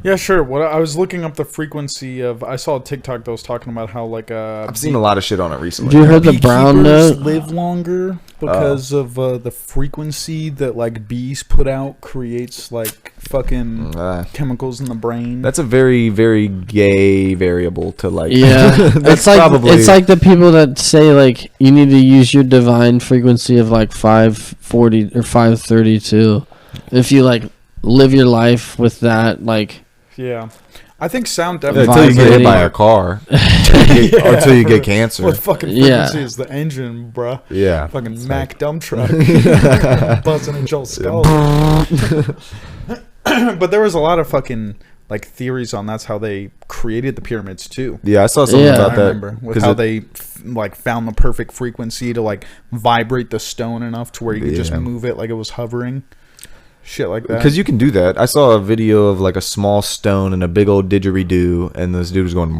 Yeah, sure. What I was looking up the frequency of. I saw a TikTok that was talking about how like I've seen a lot of shit on it recently. Have you heard the brown beekeepers note? live longer because of the frequency that like bees put out creates like fucking chemicals in the brain. That's a very, very gay variable to like. Yeah, that's it's like the people that say like you need to use your divine frequency of like 540 or 532. If you like live your life with that, like. Yeah. I think sound Yeah, definitely. until you get hit by Vibrating. a car, or until you get cancer. What fucking Yeah. frequency is the engine, bruh? Yeah. Fucking Mack dump truck. Buzzing in Joel's skull. But there was a lot of fucking like theories on that's how they created the pyramids too. Yeah, I saw something Yeah. about I that. remember with 'cause how it- they like found the perfect frequency to like vibrate the stone enough to where you could just Yeah. move it like it was hovering. Shit like that. Because you can do that. I saw a video of like a small stone and a big old didgeridoo, and this dude was going,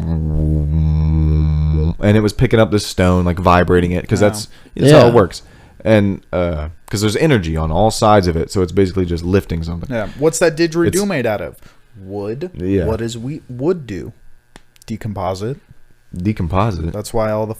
and it was picking up this stone, like vibrating it, because that's how Yeah. it works. And because there's energy on all sides of it, so it's basically just lifting something. Yeah. What's that didgeridoo It's- made out of? Wood. Yeah. What does wood do? Decomposite. Decomposite. That's why all the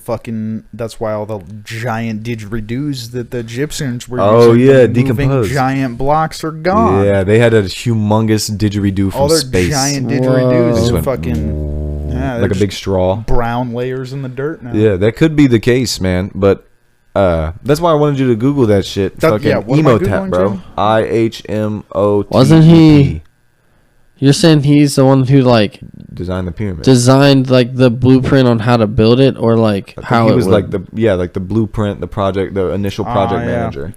giant didgeridoos that the Egyptians were Oh, using yeah, to moving decompose. giant blocks are gone. Yeah, they had a humongous didgeridoo from All their space. giant Whoa. didgeridoos They just are went fucking yeah, like a big straw. brown layers in the dirt now. Yeah, that could be the case, man. But that's why I wanted you to Google that shit. That- Fucking yeah, what am I Emotep, Googling, bro. Jim? IHMOTEP. Wasn't he- You're saying he's the one who like Designed the pyramid? designed like the blueprint on how to build it, or like I think how he it was would- like the blueprint, the project, the initial project manager.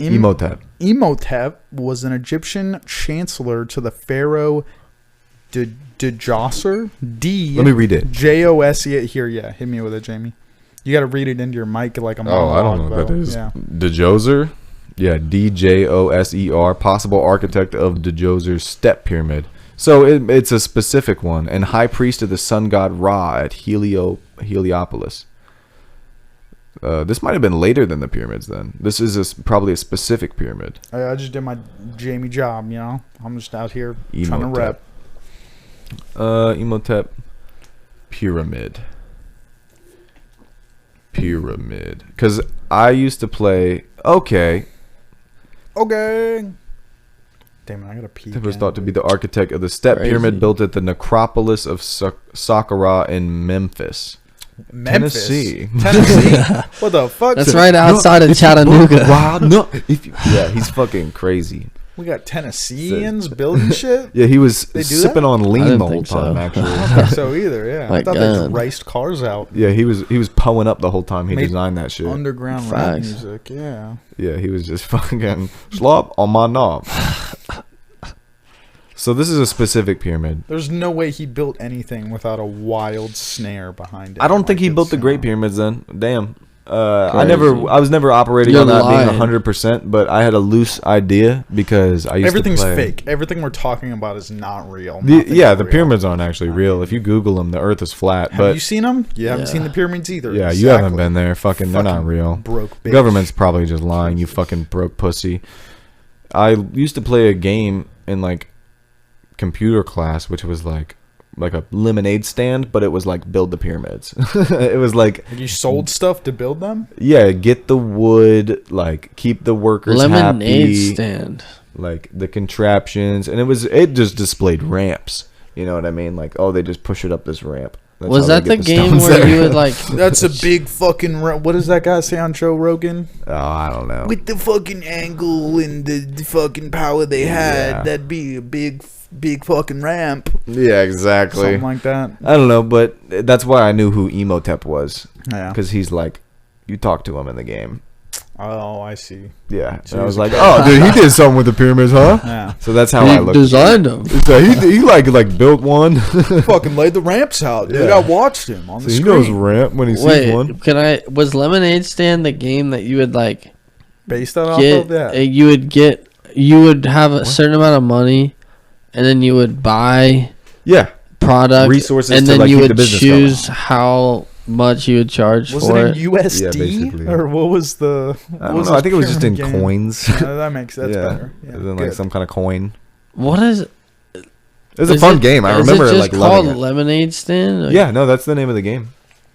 Emotep. Emotep was an Egyptian chancellor to the pharaoh Djosser. Let me read it. Jose here. Yeah, hit me with it, Jamie. You got to read it into your mic like a Oh, I don't monologue, know what that though. is. Yeah. Djoser? Yeah, Djoser, possible architect of Djoser's step pyramid. So it's a specific one, and high priest of the sun god Ra at Heliopolis. This might have been later than the pyramids then. This is probably a specific pyramid. I just did my Jamie job, you know. I'm just out here trying to Emotep. rep. Emotep pyramid. Because I used to play. Okay. Okay. Damn it, I gotta pee. It was again. thought to be the architect of the step Crazy. pyramid built at the necropolis of Saqqara in Memphis. Memphis. Tennessee. What the fuck? That's right outside of Chattanooga. Wow, no. Yeah, he's fucking crazy. We got Tennesseans building shit. Yeah, he was They do sipping that? on I lean didn't the whole think so. time, I actually. don't think so either. Yeah, I My thought they God. just raced cars out. Yeah, he was pulling up the whole time he Made designed that shit. Underground rap Facts. music. Yeah. Yeah, he was just fucking slop on my knob. So this is a specific pyramid. There's no way he built anything without a wild snare behind it. I don't think Like, he built the it's, Great Pyramids then. Damn. I Crazy. was never operating You're on that lying. being 100%, but I had a loose idea because I used Everything's to play. fake. Everything we're talking about is not real. The Nothing's real. pyramids aren't actually real. If you Google them, the Earth is flat. Have but you seen them? You haven't Yeah. seen the pyramids either. yeah, you haven't Exactly. been there. Fucking, they're not Fucking real. Broke The bitch. government's probably just lying. You fucking broke pussy. I used to play a game in like computer class, which was like a lemonade stand, but it was like build the pyramids. It was like, You sold stuff to build them? yeah, get the wood, like keep the workers Lemonade happy, stand. like the contraptions, and it just displayed ramps. You know what I mean? Like, oh, they just push it up this ramp. That's Was how they that the get game stones where there. you would like? That's a big fucking. What does that guy say on Joe Rogan? Oh, I don't know. With the fucking angle and the fucking power they had, Yeah. that'd be a big fucking ramp. Yeah, exactly. Something like that. I don't know, but that's why I knew who Emotep was, Yeah. because he's like, you talk to him in the game. Oh, I see. Yeah, So and I he's was a like, character. oh, dude, he did something with the pyramids, huh? Yeah. So that's how I He looked. designed them. So he like built one. Fucking laid the ramps out, dude. Yeah. I watched him on So the he screen. knows ramp when he sees one. Wait, was Lemonade Stand the game that you would like Based that off get? of that. You would have a certain amount of money, and then you would buy Yeah, product Resources and to, then like, you keep would the business choose how much you would charge Was for it it. in USD basically. or what was the? I don't know. I think it was just in coins. That makes that's yeah, better. Yeah, and then like good. some kind of coin. What is? It was a is fun it- game. I is remember it just like called loving it. Lemonade Stand? Like, Yeah, no, that's the name of the game.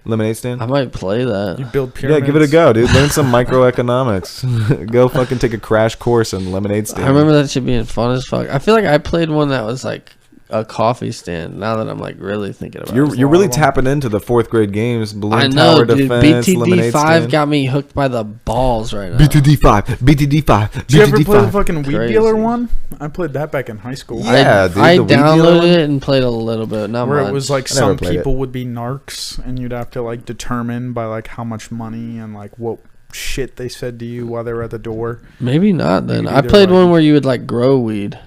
Lemonade stand. I might play You that. build Yeah, pyramids. give it a go, dude. Learn some microeconomics. Go fucking take a crash course in lemonade stand. I remember that shit being fun as fuck. I feel like I played one that was like a coffee stand. Now that I'm like really thinking about it. You're really tapping into the 4th grade games. Balloon I know, tower dude. defense, lemonade BTD5 stand. got me hooked by the balls right now. BTD5, BTD5. Did you ever play the BTD5. fucking weed Crazy. dealer one? I played that back in high school. Yeah, dude, I the weed dealer downloaded one? it and played a little bit. Not Where much. it was like I never some played it. people would be narcs, and you'd have to like determine by like how much money and like what shit they said to you while they were at the door. Maybe not then. You'd I either, played like- one where you would like grow weed.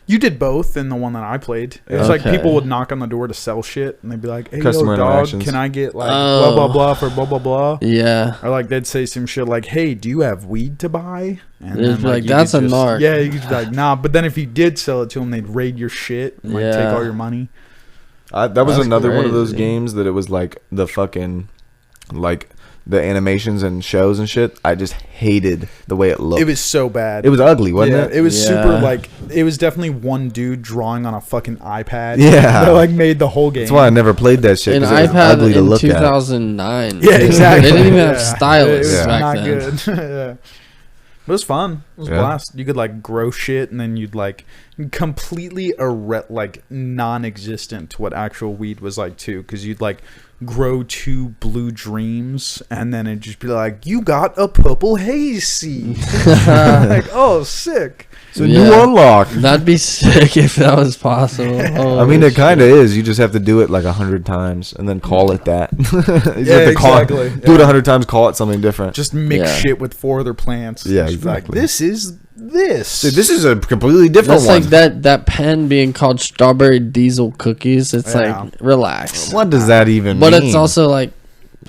You did both in the one that I played. It was like Okay. people would knock on the door to sell shit, and they'd be like, "Hey, Customer yo, dog, interactions. can I get like Oh. blah blah blah for blah blah blah?" Yeah. Or like they'd say some shit like, "Hey, do you have weed to buy?" And It'd be like, you "That's could a narc." Yeah, you could be like, "Nah," but then if you did sell it to them, they'd raid your shit and like take Yeah. all your money. That was That's another one of those crazy. games that it was like the fucking, like the animations and shows and shit. I just hated the way it looked. It was so bad. It was ugly, wasn't Yeah, it? it was super Yeah. like it was definitely one dude drawing on a fucking iPad. Yeah. that like made the whole game. That's why I never played that shit. An 'Cause it was iPad ugly to in look at. 2009. Yeah, exactly. They didn't even have Yeah. stylus It was back not then. good. Yeah. It was fun. It was a Yeah. blast. You could like grow shit, and then you'd like completely like non-existent to what actual weed was like too, because you'd like grow 2 blue dreams, and then it'd just be like, "You got a purple haze seed." Like, oh, sick. So Yeah. new unlock. That'd be sick if that was possible. I mean, it kind of is. You just have to do it like 100 times and then call it that. You Yeah, have to exactly. Do it Yeah. 100 times, call it something different. Just mix Yeah. shit with 4 other plants. Yeah, Just be exactly. Like, this is this. Dude, this is a completely different That's one. like that pen being called strawberry diesel cookies. It's Yeah. like relax. What does that even But mean? it's also like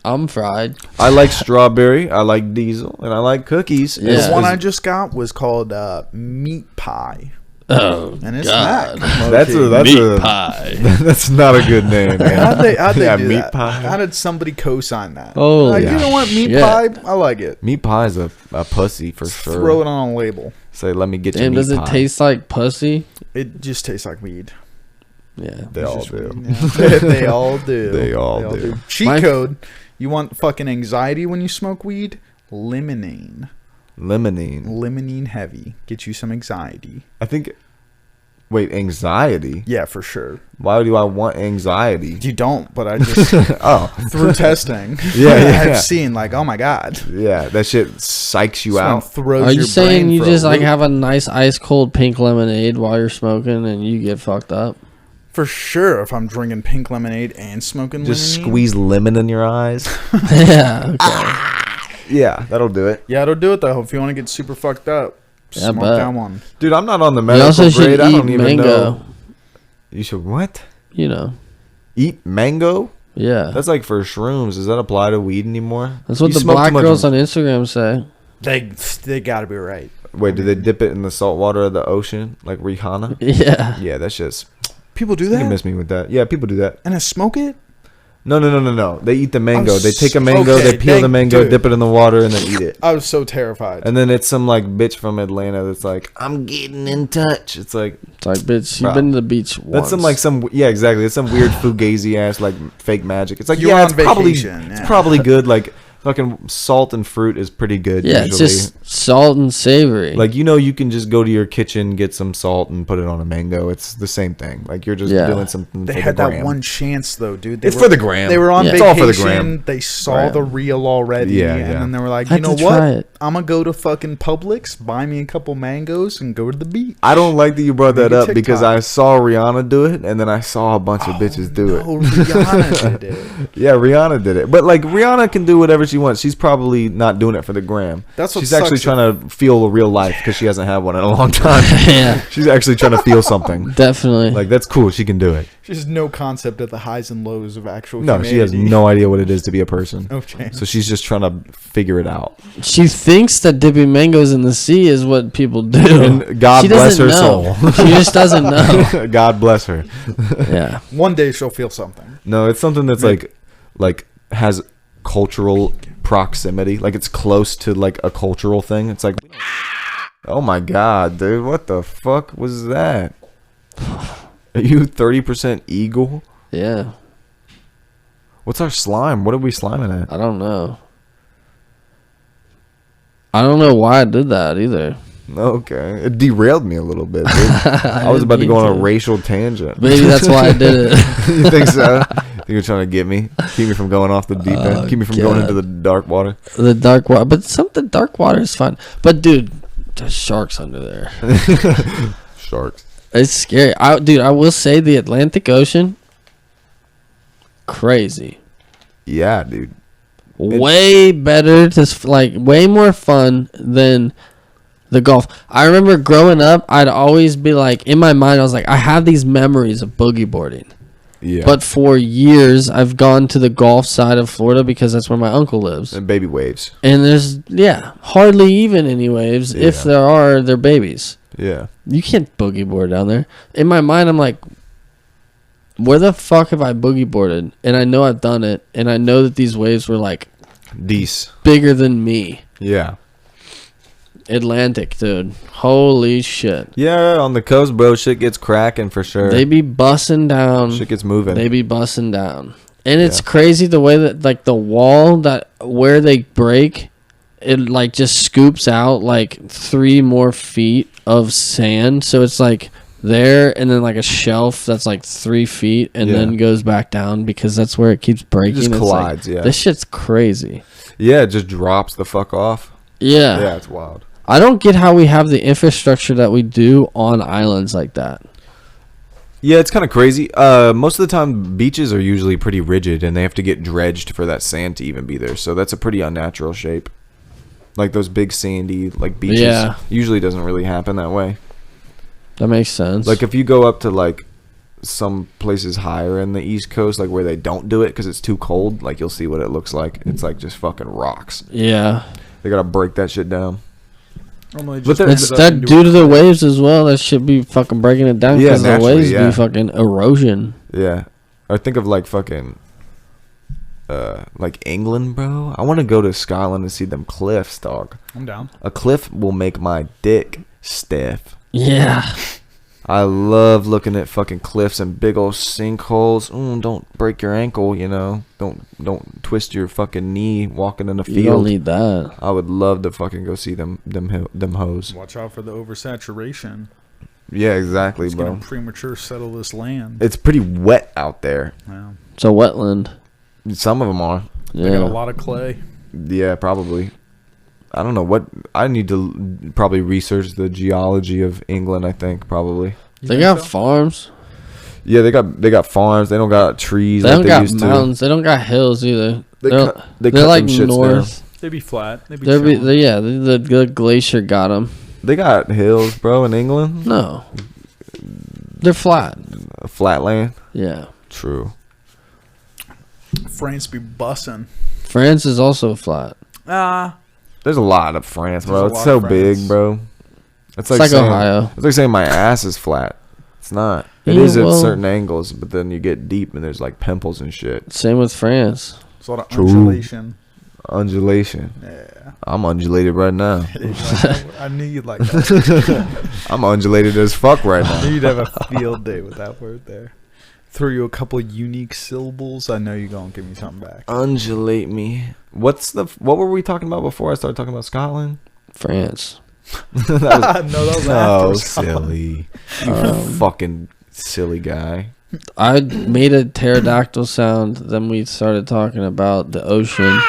I'm fried. I like strawberry, I like diesel, and I like cookies. Yeah. The one It's- I just got was called meat pie. Oh, And it's God. smack. That's a Meat a pie. that's not a good name. Man. How'd they Yeah, do meat that? pie. How did somebody co-sign that? Oh, like, yeah. you know what? Meat Shit. pie, I like it. Meat pie is a pussy for sure. Throw it on a label. Say, let me get your Damn, meat does it pie. taste like pussy? It just tastes like weed. Yeah. They It's all just do. weed, yeah. They all do. They all do. Cheat My- code. You want fucking anxiety when you smoke weed? Limonene. Limonene. Limonene heavy. Get you some anxiety. I think. Wait, anxiety? Yeah, for sure. Why do I want anxiety? You don't, but I just Oh, through testing. Yeah, yeah. I've seen like, oh my god. yeah, that shit psychs you Someone out. throws Are you your saying brain you for a just like loop. have a nice ice cold pink lemonade while you're smoking and you get fucked up? For sure, if I'm drinking pink lemonade and smoking Just limonene. squeeze lemon in your eyes. Yeah. Okay. Yeah, that'll do it. Yeah, it'll do it though. If you want to get super fucked up, Yeah, I smoke bet. that one. Dude, I'm not on the You medical also should grade. I eat don't even mango. know. You should what? You know. Eat mango? Yeah. That's like for shrooms. Does that apply to weed anymore? That's what You the smoke black too much- girls on Instagram say. They got to be right. Wait, do they dip it in the salt water of the ocean like Rihanna? Yeah. Yeah, that shit's. People do You that can miss me with that. Yeah, people do that. and I smoke it. No. They eat the mango. I'm They take a s- mango, okay, they peel the thank- mango, dude. dip it in the water, and then eat it. I was so terrified. And then it's some like bitch from Atlanta that's like, I'm getting in touch. It's like It's like, bitch, Bro. you've been to the beach once. that's some yeah, exactly. It's some weird fugazi ass like fake magic. It's like You yeah, were it's on probably vacation, it's yeah. probably good. Like fucking salt and fruit is pretty good. Yeah, usually. it's just salt and savory. Like you can just go to your kitchen, get some salt, and put it on a mango. It's the same thing. Like you're just Yeah. doing something. They for had the that gram. one chance though, dude. It's for the gram. They were on Yeah. It's vacation. all for the gram. They saw Right. the reel already, Yeah, and yeah. then they were like, Had you know to what? try it. I'm gonna go to fucking Publix, buy me a couple mangoes, and go to the beach. I don't like that you brought that Make a up because TikTok. I saw Rihanna do it, and then I saw a bunch of bitches do it. Oh, Rihanna did it. Yeah, Rihanna did it. But like Rihanna can do whatever she wants. She's probably not doing it for the gram. That's what she's actually sucks. trying to feel a real life because she hasn't had one in a long time. yeah, She's actually trying to feel something. definitely. Like that's cool. She can do it. She has no concept of the highs and lows of actual. No, she has humanity. no idea what it is to be a person. Okay. So she's just trying to figure it out. She thinks that dipping mangoes in the sea is what people do. And God She bless doesn't her know. soul. She just doesn't know. God bless her. Yeah. One day she'll feel something. No, it's something that's like has cultural proximity. Like it's close to like a cultural thing. It's like, oh my god, dude, what the fuck was that? Are you 30% eagle? Yeah. What's our slime? What are we sliming at? I don't know. I don't know why I did that either. Okay, it derailed me a little bit, dude. I was about to go on a racial tangent. Maybe that's why I did it. You think so? Think you're trying to get me, keep me from going off the deep end, keep me from going God. into the dark water. The dark water, but the dark water is fun. But dude, there's sharks under there. Sharks. It's scary. I will say the Atlantic Ocean, crazy. Yeah, dude. Way better way more fun than the Gulf. I remember growing up, I'd always be like, in my mind, I was like, I have these memories of boogie boarding. Yeah. But for years, I've gone to the Gulf side of Florida because that's where my uncle lives. And baby waves. And there's, hardly even any waves. Yeah. If there are, they're babies. Yeah. You can't boogie board down there. In my mind, I'm like, where the fuck have I boogie boarded? And I know I've done it. And I know that these waves were like Dece. bigger than me. Yeah. Atlantic, dude. Holy shit. Yeah, on the coast, bro, shit gets cracking for sure. They be busting down. Shit gets moving. They be busting down. And it's Yeah. crazy the way that, like, the wall that where they break, it, like, just scoops out, like, 3 more feet of sand. So it's, like, there and then, like, a shelf that's, like, 3 feet and Yeah. then goes back down because that's where it keeps breaking. just It's collides, like, yeah. This shit's crazy. Yeah, it just drops the fuck off. Yeah. Yeah, it's wild. I don't get how we have the infrastructure that we do on islands like that. Yeah, it's kind of crazy. Most of the time, beaches are usually pretty rigid, and they have to get dredged for that sand to even be there. So that's a pretty unnatural shape. Like those big sandy like beaches, Yeah. usually doesn't really happen that way. That makes sense. Like if you go up to like some places higher in the East Coast, like where they don't do it because it's too cold, like you'll see what it looks like. It's like just fucking rocks. yeah. They gotta break that shit down. Normally But just there- It's ends up that into due a- to the waves as well. That should be fucking breaking it down Yeah, because the naturally, waves yeah. be fucking erosion. Yeah, or think of like fucking, like England, bro. I want to go to Scotland and see them cliffs, dog. I'm down. A cliff will make my dick stiff. Yeah. I love looking at fucking cliffs and big old sinkholes. Don't break your ankle, you know. Don't twist your fucking knee walking in the You don't field. need that. I would love to fucking go see them hoes. Watch out for the oversaturation. Yeah, exactly, It's bro. gonna premature settle this land. It's pretty wet out there. Yeah. It's a wetland. Some of them are. They got Yeah. a lot of clay. Yeah, probably. I don't know what. I need to probably research the geology of England. I think probably. You They think got so? farms. Yeah, they got farms. They don't got trees. They like don't they got used mountains. They don't got hills either. They They're, cut- they they're cut like them shits north. They be flat. They be They're chilling. the glacier got them. They got hills, bro, in England. No. They're flat. A flat land. Yeah. True. France be bussin'. France is also flat. There's a lot of France, bro. There's a It's lot so of big, France. bro. It's It's like saying, Ohio. It's like saying my ass is flat. It's not. It Yeah, is at well- certain angles, but then you get deep and there's like pimples and shit. Same with France. It's a lot of True. undulation. Undulation. Yeah. I'm undulated right now. I knew you'd like that. I'm undulated as fuck right I now. knew you'd have a field day with that word there. Throw you a couple unique syllables. I know you're gonna give me something back. Undulate me. What were we talking about before I started talking about Scotland? France. That was, No, that was oh, after Scotland. silly. You fucking silly guy. I made a pterodactyl sound. Then we started talking about the ocean.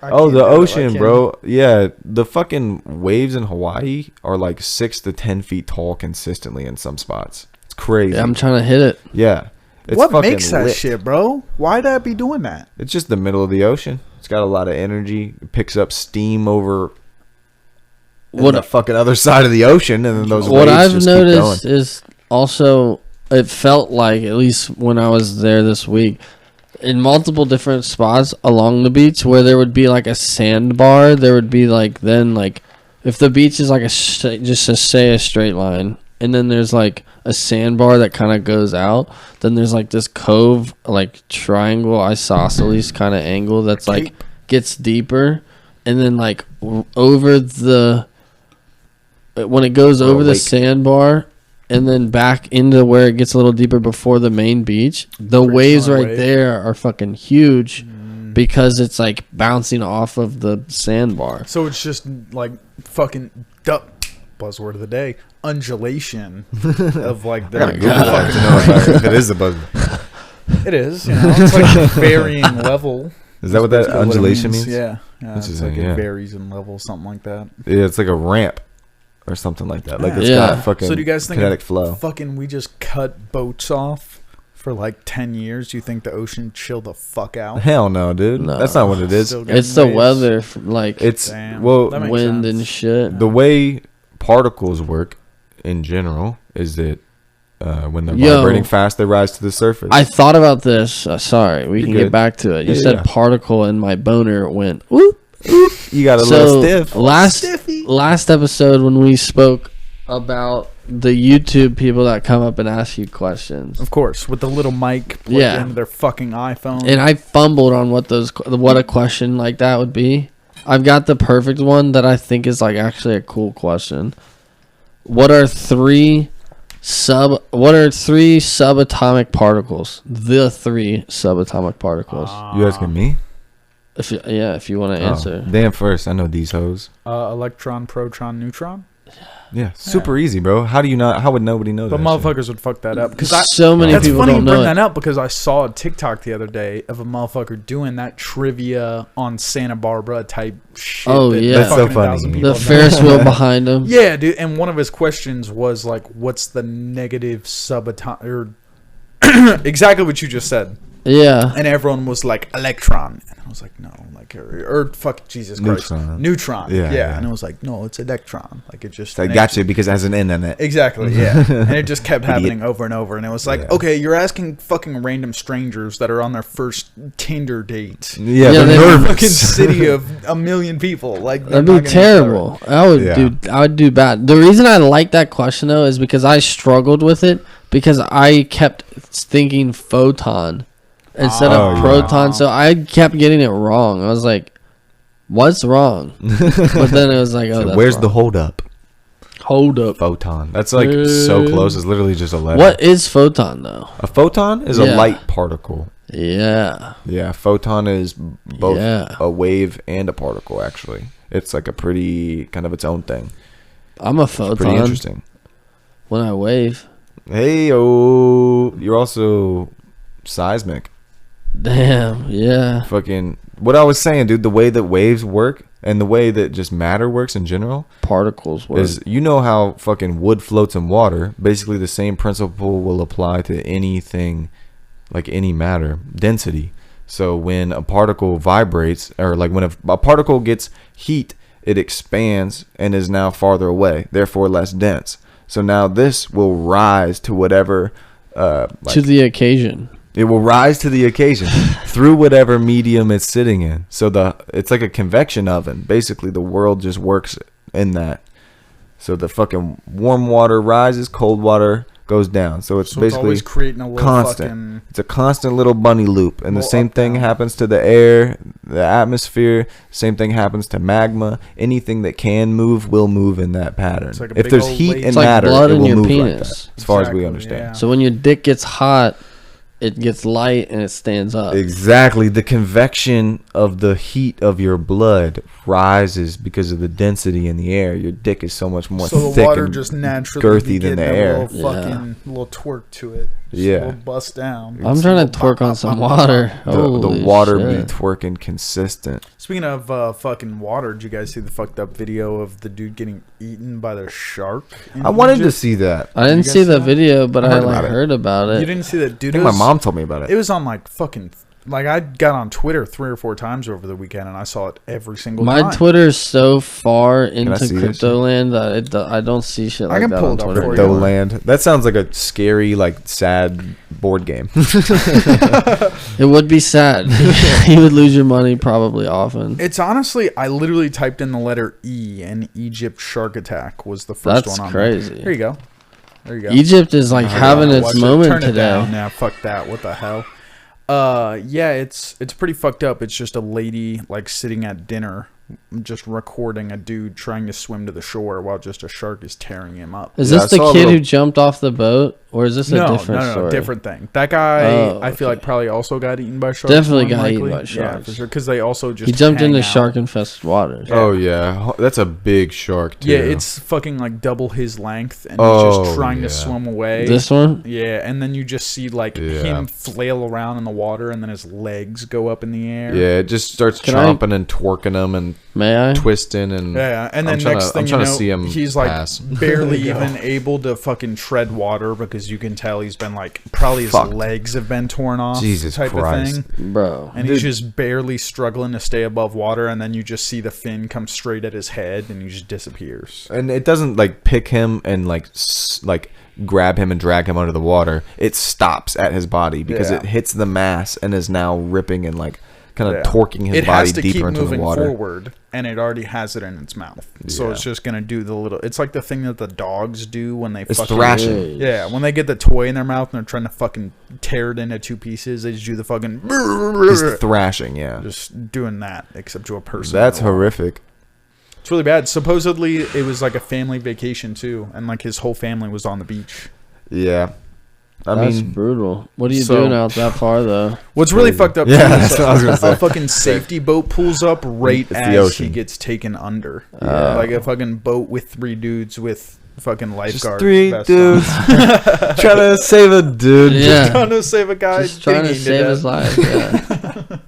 I Oh, can't the do it. I ocean, can't. bro. Yeah, the fucking waves in Hawaii are like 6 to 10 feet tall consistently in some spots. It's crazy. Yeah, I'm trying to hit it. Yeah. It's What fucking makes that lit. shit, bro? Why'd that be doing that? It's just the middle of the ocean. It's got a lot of energy. It picks up steam over What the fucking other side of the ocean, and then those what waves I've just keep noticed going. is also it felt like, at least when I was there this week, in multiple different spots along the beach where there would be like a sandbar, there would be like if the beach is like just to say a straight line, and then there's like a sandbar that kind of goes out, then there's like this cove, like triangle isosceles kind of angle that's like gets deeper, and then like over the when it goes over the lake. sandbar and then back into where it gets a little deeper before the main beach, the Pretty waves solid right wave. there are fucking huge because it's like bouncing off of the sandbar. So it's just like fucking buzzword of the day, undulation of like the I gotta Google that to know if it is a buzzword. It is, you know, it's like a varying level. Is that what that Basically what it undulation means? Yeah, it's Interesting, like yeah. it varies in level, something like that. Yeah, it's like a ramp or something like that. Like it's Yeah. got fucking So do you guys think kinetic if flow. fucking we just cut boats off for like 10 years? Do you think the ocean chill the fuck out? Hell no, dude. No. That's not what it is. Still getting It's the waves? weather, like It's Damn. well, That makes wind sense. and shit. the way particles work in general is that when they're Yo. vibrating fast, they rise to the surface. I thought about this. Sorry, we You're can good. get back to it. You Yeah, said yeah. particle, and my boner went whoop. You got a little stiff. Last episode when we spoke about the YouTube people that come up and ask you questions, Of course, with the little mic plugged Yeah. into their fucking iPhone. and I fumbled on what a question like that would be. I've got the perfect one that I think is like actually a cool question. What are three subatomic particles? The three subatomic particles. You asking me? If you want to answer. Oh, damn first. I know these hoes. Electron, proton, neutron. Yeah, super easy, bro. How do you not? How would nobody know But that? shit? motherfuckers would fuck that up because So many that's people funny you don't bring know that it. up because I saw a TikTok the other day of a motherfucker doing that trivia on Santa Barbara type shit. Oh, that yeah. That's so fucking 1,000 funny. people The know. Ferris wheel behind him. Yeah, dude. And one of his questions was like, "What's the negative subatomic?" Or exactly what you just said. Yeah. And everyone was like, "Electron," and I was like, "No, like or fuck Jesus Christ, neutron." Yeah, yeah. And I was like, "No, it's electron." Like it just. I got you because it has an N in it. Exactly, yeah. And it just kept Idiot. happening over and over. And it was like, Yeah. okay, you're asking fucking random strangers that are on their first Tinder date. Yeah, Yeah, they're they- nervous. Fucking city of 1 million people. Like That'd they're be not gonna terrible. I would Yeah. I would do bad. The reason I like that question though is because I struggled with it because I kept thinking photon instead Oh, of yeah. proton, so I kept getting it wrong. I was like, "What's wrong?" But then it was like, "Oh, So that's where's wrong. the hold up? hold up?" Photon. That's like so close. It's literally just a letter. What is photon though? A photon is a Yeah. light particle. Yeah, Yeah, photon is both Yeah. a wave and a particle. Actually, it's like a pretty kind of its own thing. I'm a Pretty photon interesting. when I wave. Hey, oh, you're also seismic. Damn, yeah. Fucking what I was saying, dude. The way that waves work and the way that just matter works in general Particles work. is, you know how fucking wood floats in water. Basically, the same principle will apply to anything, like any matter, density. So when a particle vibrates, or like when a particle gets heat, it expands and is now farther away, therefore less dense. So now this will rise to whatever, like, to the occasion. it will rise to the occasion through whatever medium it's sitting in. So it's like a convection oven. Basically, the world just works in that. So the fucking warm water rises, cold water goes down. So it's So it's basically always creating a little constant. fucking. It's a constant little bunny loop. And the Little same up, thing down. happens to the air, the atmosphere. Same thing happens to magma. Anything that can move will move in that pattern. It's like a If big there's old heat lazy- and It's like matter, blood it in will your move like penis. that, as far as we Exactly, understand. yeah. So when your dick gets hot, it gets light and it stands up. Exactly. The convection of the heat of your blood rises because of the density in the air. Your dick is so much more So the thick water and just naturally girthy be than the getting a air. little fucking little twerk to it. Just Yeah. a little bust down. I'm It's trying a to little twerk pop, on pop, some pop, pop. water. The Holy water be shit. twerking consistent. Speaking of fucking water, did you guys see the fucked up video of the dude getting eaten by the shark? in I wanted to Egypt? see that. I didn't you guys see the see that? video, but I I heard like about it. heard about You it. didn't see that, I dude? think my mom told me about It it. was on like fucking like I got on Twitter 3 or 4 times over the weekend, and I saw it every single My time. Twitter's so far I into see this crypto land that I don't see shit I like can that pull on it up Twitter. for you. Crypto land. That sounds like a scary, like sad board game. It would be sad. You would lose your money probably often. It's honestly, I literally typed in the letter E, and Egypt shark attack was the first That's one on crazy. There you go. There you go. Egypt is like having Yeah, its watch it. moment Turn it down. today. Nah, fuck that. What the hell? Yeah, it's pretty fucked up. It's just a lady like sitting at dinner just recording a dude trying to swim to the shore while just a shark is tearing him up. Is Yeah, this I the saw a kid little- who jumped off the boat, or is this a different story? Different thing. That guy, Oh, I feel okay. like probably also got eaten by sharks. Definitely more than got eaten likely. by Yeah, sharks. for sure. Because they also just He jumped hang into out. shark-infested waters. Yeah. Oh yeah, that's a big shark too. Yeah, it's fucking like double his length, and he's Oh, just trying yeah. to swim away. This one? Yeah, and then you just see like Yeah. him flail around in the water, and then his legs go up in the air. Yeah, it just starts Can I- chomping and twerking them and May I? twisting and Yeah, and then I'm trying next to- thing I'm you trying to know, see him he's like pass. barely even able to fucking tread water because you can tell he's been like probably his Fucked. legs have been torn off. Jesus type Christ. of thing. Bro. And he's just barely struggling to stay above water, and then you just see the fin come straight at his head, and he just disappears. And it doesn't like pick him and like grab him and drag him under the water. It stops at his body because Yeah. it hits the mass and is now ripping and like kind of Yeah. torquing his It body has to deeper keep into the moving water. forward, and it already has it in its mouth. So Yeah. it's just gonna do the little. It's like the thing that the dogs do when they It's fucking thrashing. Yeah, when they get the toy in their mouth and they're trying to fucking tear it into two pieces, they just do the fucking. He's thrashing, yeah. Just doing that, except to a person. That's in the water. horrific. It's really bad. Supposedly, it was like a family vacation too, and like his whole family was on the beach. Yeah. I That's mean, brutal. What are you so- doing out that far, though? What's really Crazy. fucked up? Yeah, too, that's is what I was gonna say. a fucking safety boat pulls up right It's the as he ocean. gets taken under. Yeah. Like a fucking boat with three dudes with fucking just lifeguards. 3 vests dudes on. trying to save a dude. Yeah. trying to save a guy. Just trying to getting save eaten his death. life. Yeah.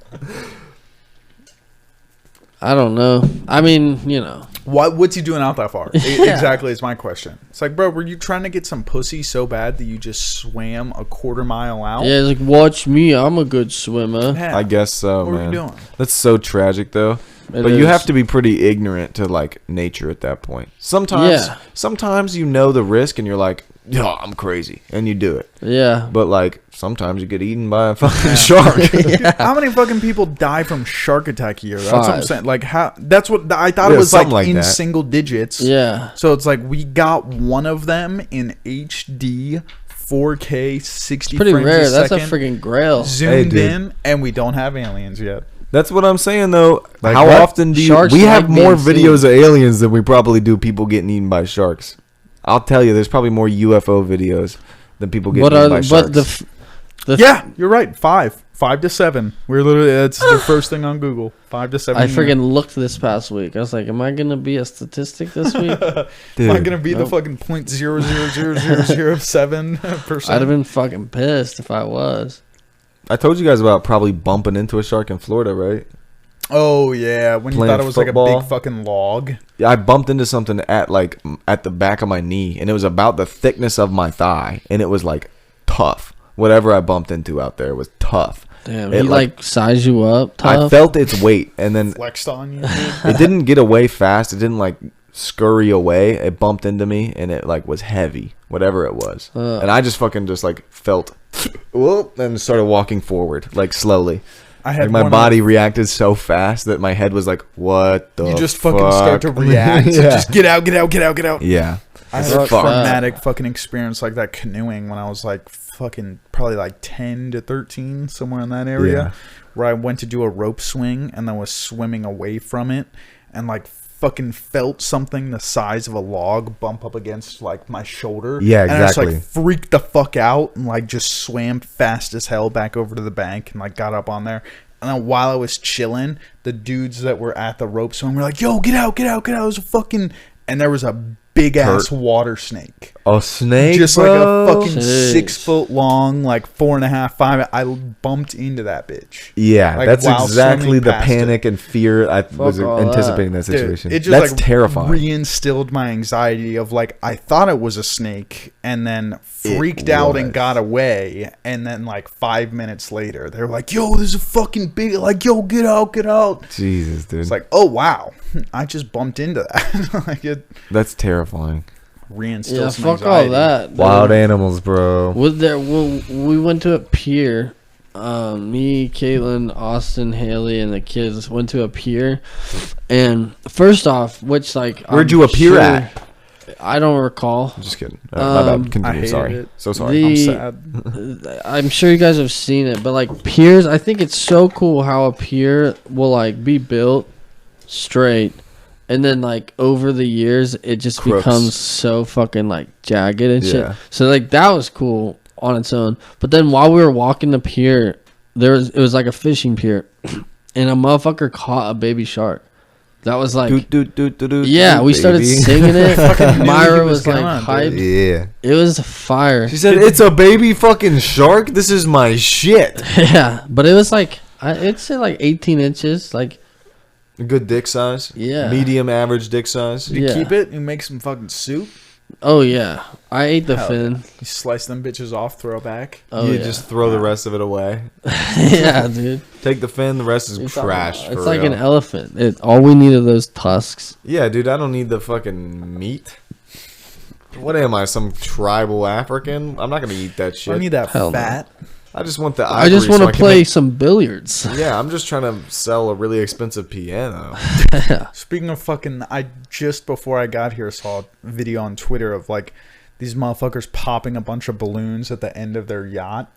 I don't know. I mean, you know. What's he doing out that far? Yeah. Exactly is my question. It's like, bro, were you trying to get some pussy so bad that you just swam a quarter mile out? Yeah, it's like, watch me. I'm a good swimmer. Yeah. I guess so, What were man. you doing? That's so tragic, though. It But you is. have to be pretty ignorant to like nature at that point. Sometimes you know the risk and you're like, "Yeah, I'm crazy," and you do it. Yeah. But like sometimes you get eaten by a fucking shark. How many fucking people die from shark attack a year? That's what I'm 5. saying. Like how? That's what I thought Yeah, it was like, something like in that. single digits. Yeah. So it's like we got one of them in HD, 4K, 60 Pretty frames rare. a That's a second, freaking grail. zoomed dude. in, and we don't have aliens yet. That's what I'm saying though. Like, How what? often do you? Sharks We have like more being videos of aliens than we probably do people getting eaten by sharks. I'll tell you, there's probably more UFO videos than people getting What eaten are by the, sharks. but the Yeah, you're right. 5 to 7. We're literally that's the first thing on Google. 5 to 7. I freaking looked this past week. I was like, am I gonna be a statistic this week? Dude, Am I gonna be the Nope. fucking .0000007%? I'd have been fucking pissed if I was. I told you guys about probably bumping into a shark in Florida, right? Oh yeah, when you Playing thought it was football. like a big fucking log. Yeah, I bumped into something at the back of my knee, and it was about the thickness of my thigh, and it was like tough. Whatever I bumped into out there was tough. Damn, It, he like size you up I tough. felt its weight, and then Flexed on you. it didn't get away fast. It didn't like scurry away. It bumped into me, and it like was heavy, whatever it was. And I just fucking just like felt, whoop, and started walking forward like slowly. I had Like my one body reacted so fast that my head was like, "What the?" You just fucking start to fuck?" react. yeah. Just get out, get out, get out, get out. Yeah. I had Fuck a that. traumatic fucking experience like that canoeing when I was like fucking probably like 10 to 13, somewhere in that area, Yeah. where I went to do a rope swing and then was swimming away from it and like fucking felt something the size of a log bump up against like my shoulder. Yeah, And I just exactly. like freaked the fuck out and like just swam fast as hell back over to the bank and like got up on there. And then while I was chilling, the dudes that were at the rope swing were like, "Yo, get out, get out, get out." It was a fucking... And there was a big ass water snake. A snake, Just bro? like a fucking Jeez. 6 foot long, like 4.5, 5. I bumped into that bitch. Yeah, Like, that's while exactly swimming the past panic and fear I was all anticipating that Dude, situation. it just That's like terrifying. reinstilled my anxiety of like I thought it was a snake and then freaked out and was. got away, and then like 5 minutes later they were like, "Yo, there's a fucking big like yo, get out, get out." Jesus, dude. It's like, oh wow, I just bumped into that. Like it That's terrifying. reinstills yeah, some fuck all anxiety. that. dude. Wild animals, bro. We went to a pier. Me, Caitlin, Austin, Haley, and the kids went to a pier. And first off, which like Where'd I'm you appear sure- at? I don't recall. I'm just kidding. My bad. I Continue. hated Sorry. it. So sorry. I'm The- sad. I'm sure you guys have seen it, but like piers, I think it's so cool how a pier will like be built straight, and then like over the years it just Crooks. becomes so fucking like jagged and shit. Yeah. So like that was cool on its own. But then while we were walking the pier, it was like a fishing pier, and a motherfucker caught a baby shark. That was like, yeah, we started singing it. Myra was like hyped. Yeah. It was fire. She said, "It's a baby fucking shark. This is my shit." Yeah, but it was like, I'd say like 18 inches. Like, A good dick size. Yeah. Medium average dick size. You Yeah. keep it and make some fucking soup. oh yeah, I ate the Hell fin. You slice them bitches off, throw it back. Oh you yeah, just throw the rest of it away. yeah, dude. Take the fin. The rest is It's trash. It's for like real. an elephant. All we need are those tusks. Yeah, dude. I don't need the fucking meat. What am I? Some tribal African? I'm not gonna eat that I shit. don't need that Hell no. fat. I just want the. I just ivory want so to can play make- some billiards. Yeah, I'm just trying to sell a really expensive piano. Speaking of fucking, I just before I got here saw a video on Twitter of like these motherfuckers popping a bunch of balloons at the end of their yacht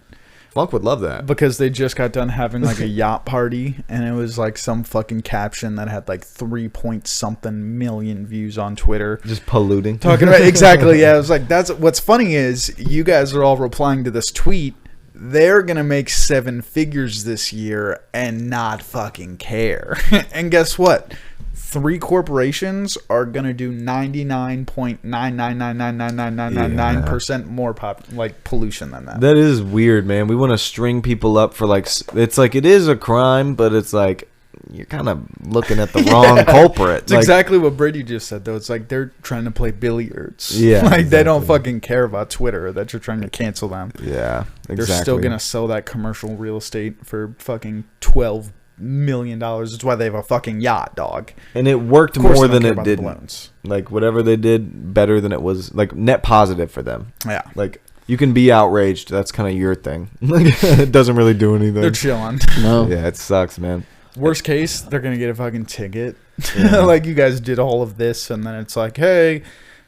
Funk would love that. because they just got done having like a yacht party, and it was like some fucking caption that had like 3-point-something million views on Twitter. Just polluting. Talking about exactly, yeah. I was like, that's what's funny is you guys are all replying to this tweet. They're gonna make 7 figures this year and not fucking care. And guess what? 3 corporations are gonna do 99.999999999% more pollution than that. That is weird, man. We want to string people up for like it's like it is a crime, but it's like you're kind of looking at the wrong culprit. It's Like, exactly what Brady just said, though. It's like they're trying to play billiards. Yeah, like they don't exactly. fucking care about Twitter that you're trying to cancel them. Yeah, exactly. They're still gonna sell that commercial real estate for fucking $12 million. That's why they have a fucking yacht, dog. and it worked Of course more they don't than care it about the did. balloons. Like whatever they did, better than it was. Like net positive for them. Yeah, Like you can be outraged. That's kind of your thing. Like it doesn't really do anything. they're chilling. No. Yeah, it sucks, man. Worst case, they're gonna get a fucking ticket. Like you guys did all of this, and then it's like, hey,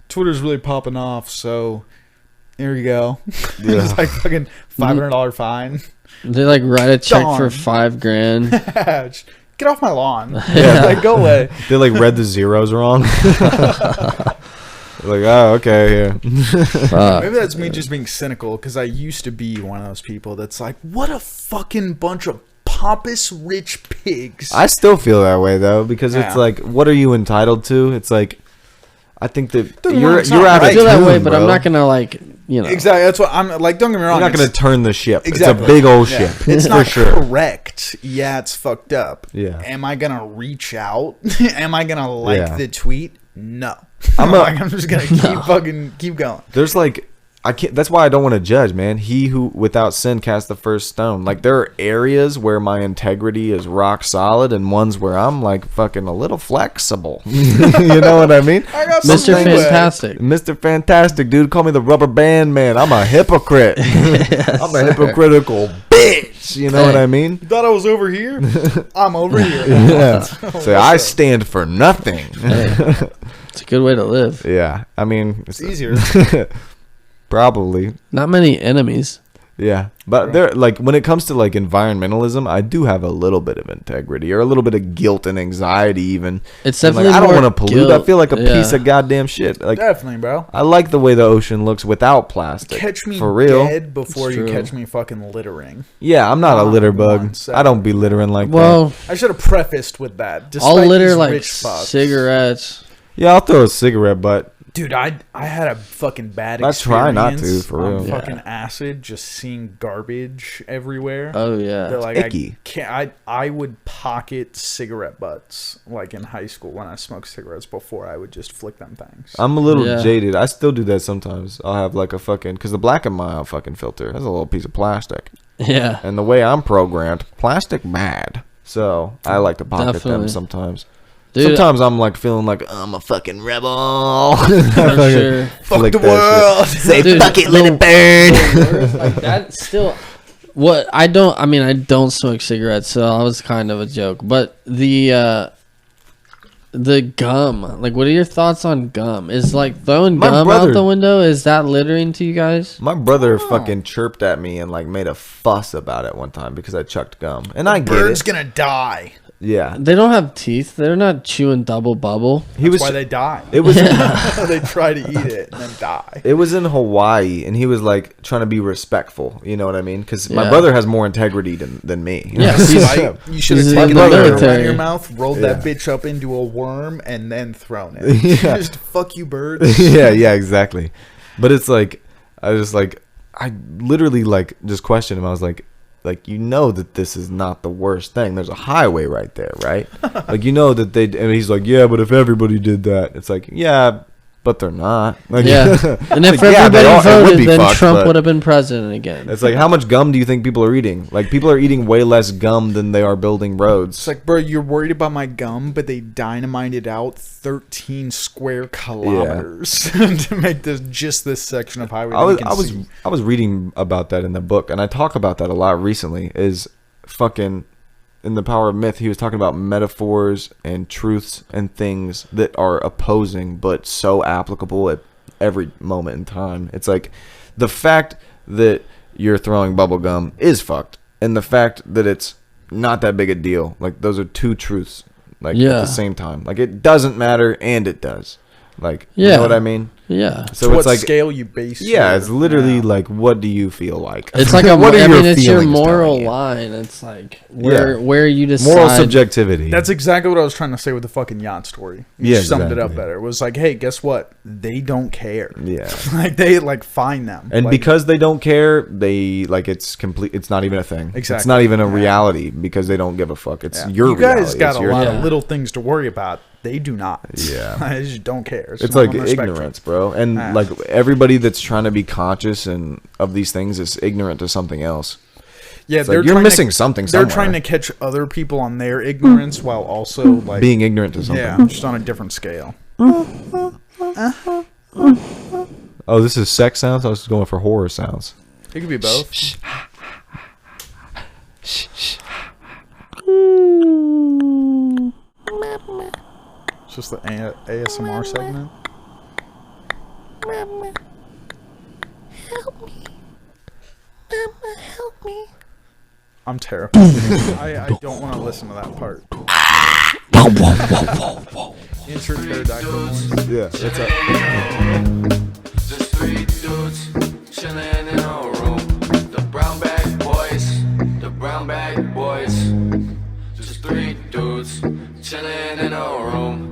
Twitter's really popping off, so here you go. Yeah. It's like fucking $500 fine. They like write a check for Darn. $5,000. Just get off my lawn. Yeah. Like go away. They like read the zeros wrong. Like, oh, okay, yeah. Maybe that's me just being cynical because I used to be one of those people that's like, what a fucking bunch of pompous rich pigs. I still feel that way though because it's Yeah. like, what are you entitled to? It's like, I think that Don't get me you're wrong, it's you're not out I of right. feel that way, tune, but bro. I'm not gonna like, you know. Exactly. That's what I'm like. Don't get me wrong. You're not gonna it's- turn the ship. Exactly. It's a big old Yeah. ship. It's for not sure. correct. Yeah, it's fucked up. Yeah. Am I gonna reach out? Am I gonna like Yeah. the tweet? No. I'm I'm just gonna keep going. There's like, I can't. That's why I don't want to judge, man. He who without sin cast the first stone. Like there are areas where my integrity is rock solid, and ones where I'm like fucking a little flexible. You know what I mean? I got Mr. some leeway. Fantastic. Mr. Fantastic, dude. Call me the rubber band man. I'm a hypocrite. I'm a hypocritical bitch. You know what I mean? You thought I was over here? I'm over here. Yeah. Say I stand for nothing. It's a good way to live. Yeah. I mean, It's easier. probably. Not many enemies. Yeah. But there, like, when it comes to like environmentalism, I do have a little bit of integrity or a little bit of guilt and anxiety, even. It's And, definitely like, I don't more want to pollute. guilt. I feel like a Yeah. piece of goddamn shit. Like, Definitely, bro. I like the way the ocean looks without plastic. Catch me for real. dead before It's you true. catch me fucking littering. Yeah, I'm not a Not litter bug. once I don't be littering like that. Well, I should have prefaced with that. I'll Despite litter these like rich fucks. cigarettes. Yeah, I'll throw a cigarette butt. Dude, I had a fucking bad I experience. try not to, for on real. Yeah. fucking acid, just seeing garbage everywhere. Oh yeah. They're like, icky. I would pocket cigarette butts like in high school when I smoked cigarettes before I would just flick them things. I'm a little Yeah. jaded. I still do that sometimes. I'll have like a fucking, because the Black and Mild fucking filter has a little piece of plastic. Yeah. And the way I'm programmed, plastic bad. So I like to pocket Definitely. them sometimes. Dude, Sometimes I'm like feeling like I'm a fucking rebel. for sure. Fuck the world. Say Dude, fuck it, let it burn. Like that's still what I don't smoke cigarettes, so I was kind of a joke. But the gum, like, what are your thoughts on gum? Is like throwing My gum brother- out the window, is that littering to you guys? My brother fucking chirped at me and like made a fuss about it one time because I chucked gum, and I get Bird's it. gonna die. Yeah. They don't have teeth. They're not chewing double bubble. That's why they die. It was They try to eat it and then die. It was in Hawaii, and he was like trying to be respectful. You know what I mean? Because my Yeah. brother has more integrity than me. Yeah, Right? You should have He's in taken the that around military. your mouth, rolled that Yeah. bitch up into a worm, and then thrown it. Yeah. Just fuck you, birds. yeah, exactly. But it's like I literally like just questioned him. I was like you know that this is not the worst thing. There's a highway right there, right? Like you know that and he's like, yeah, but if everybody did that, it's like, yeah, but they're not. Like, Yeah. And if like, yeah, everybody it would voted, be then fucked, Trump but- would have been president again. It's like, how much gum do you think people are eating? Like, people are eating way less gum than they are building roads. It's like, bro, you're worried about my gum, but they dynamited out 13 square kilometers to make this section of highway. I was reading about that in the book, and I talk about that a lot recently. Is fucking in The Power of Myth, he was talking about metaphors and truths and things that are opposing but so applicable at every moment in time. It's like the fact that you're throwing bubble gum is fucked, and the fact that it's not that big a deal. Like those are two truths. Like at Yeah. the same time. Like it doesn't matter and it does. Like you Yeah. know what I mean? Yeah. So what it's like scale you base yeah, your- it's literally yeah. like, what do you feel like? It's like a What are I mean, your it's your feelings moral telling you? line. It's like where you decide. Moral subjectivity. That's exactly what I was trying to say with the fucking yacht story. You Yeah, summed it up exactly. better. It was like, hey, guess what? They don't care. Yeah. Like they like find them. And like, because they don't care, they like it's complete. It's not even a thing. It's Exactly. not even a Yeah. reality because they don't give a fuck. It's yeah. your you guys reality. got It's a your lot thing. Yeah. of little things to worry about. They do not. Yeah. They just don't care. It's not like on their spectrum. ignorance, bro. And Yeah. like everybody that's trying to be conscious and of these things is ignorant to something else. Yeah, It's like, you're trying missing something They're somewhere. trying to catch other people on their ignorance while also like Being ignorant to something. yeah, just on a different scale. Oh, this is sex sounds? I was going for horror sounds. It could be both. It's just the ASMR segment. I'm terrified. I don't want to listen to that part. Insert pterodactyl noise. Yeah, that's up. Just three dudes chilling in a room. The brown bag boys, the brown bag boys. Just three dudes chilling in a room.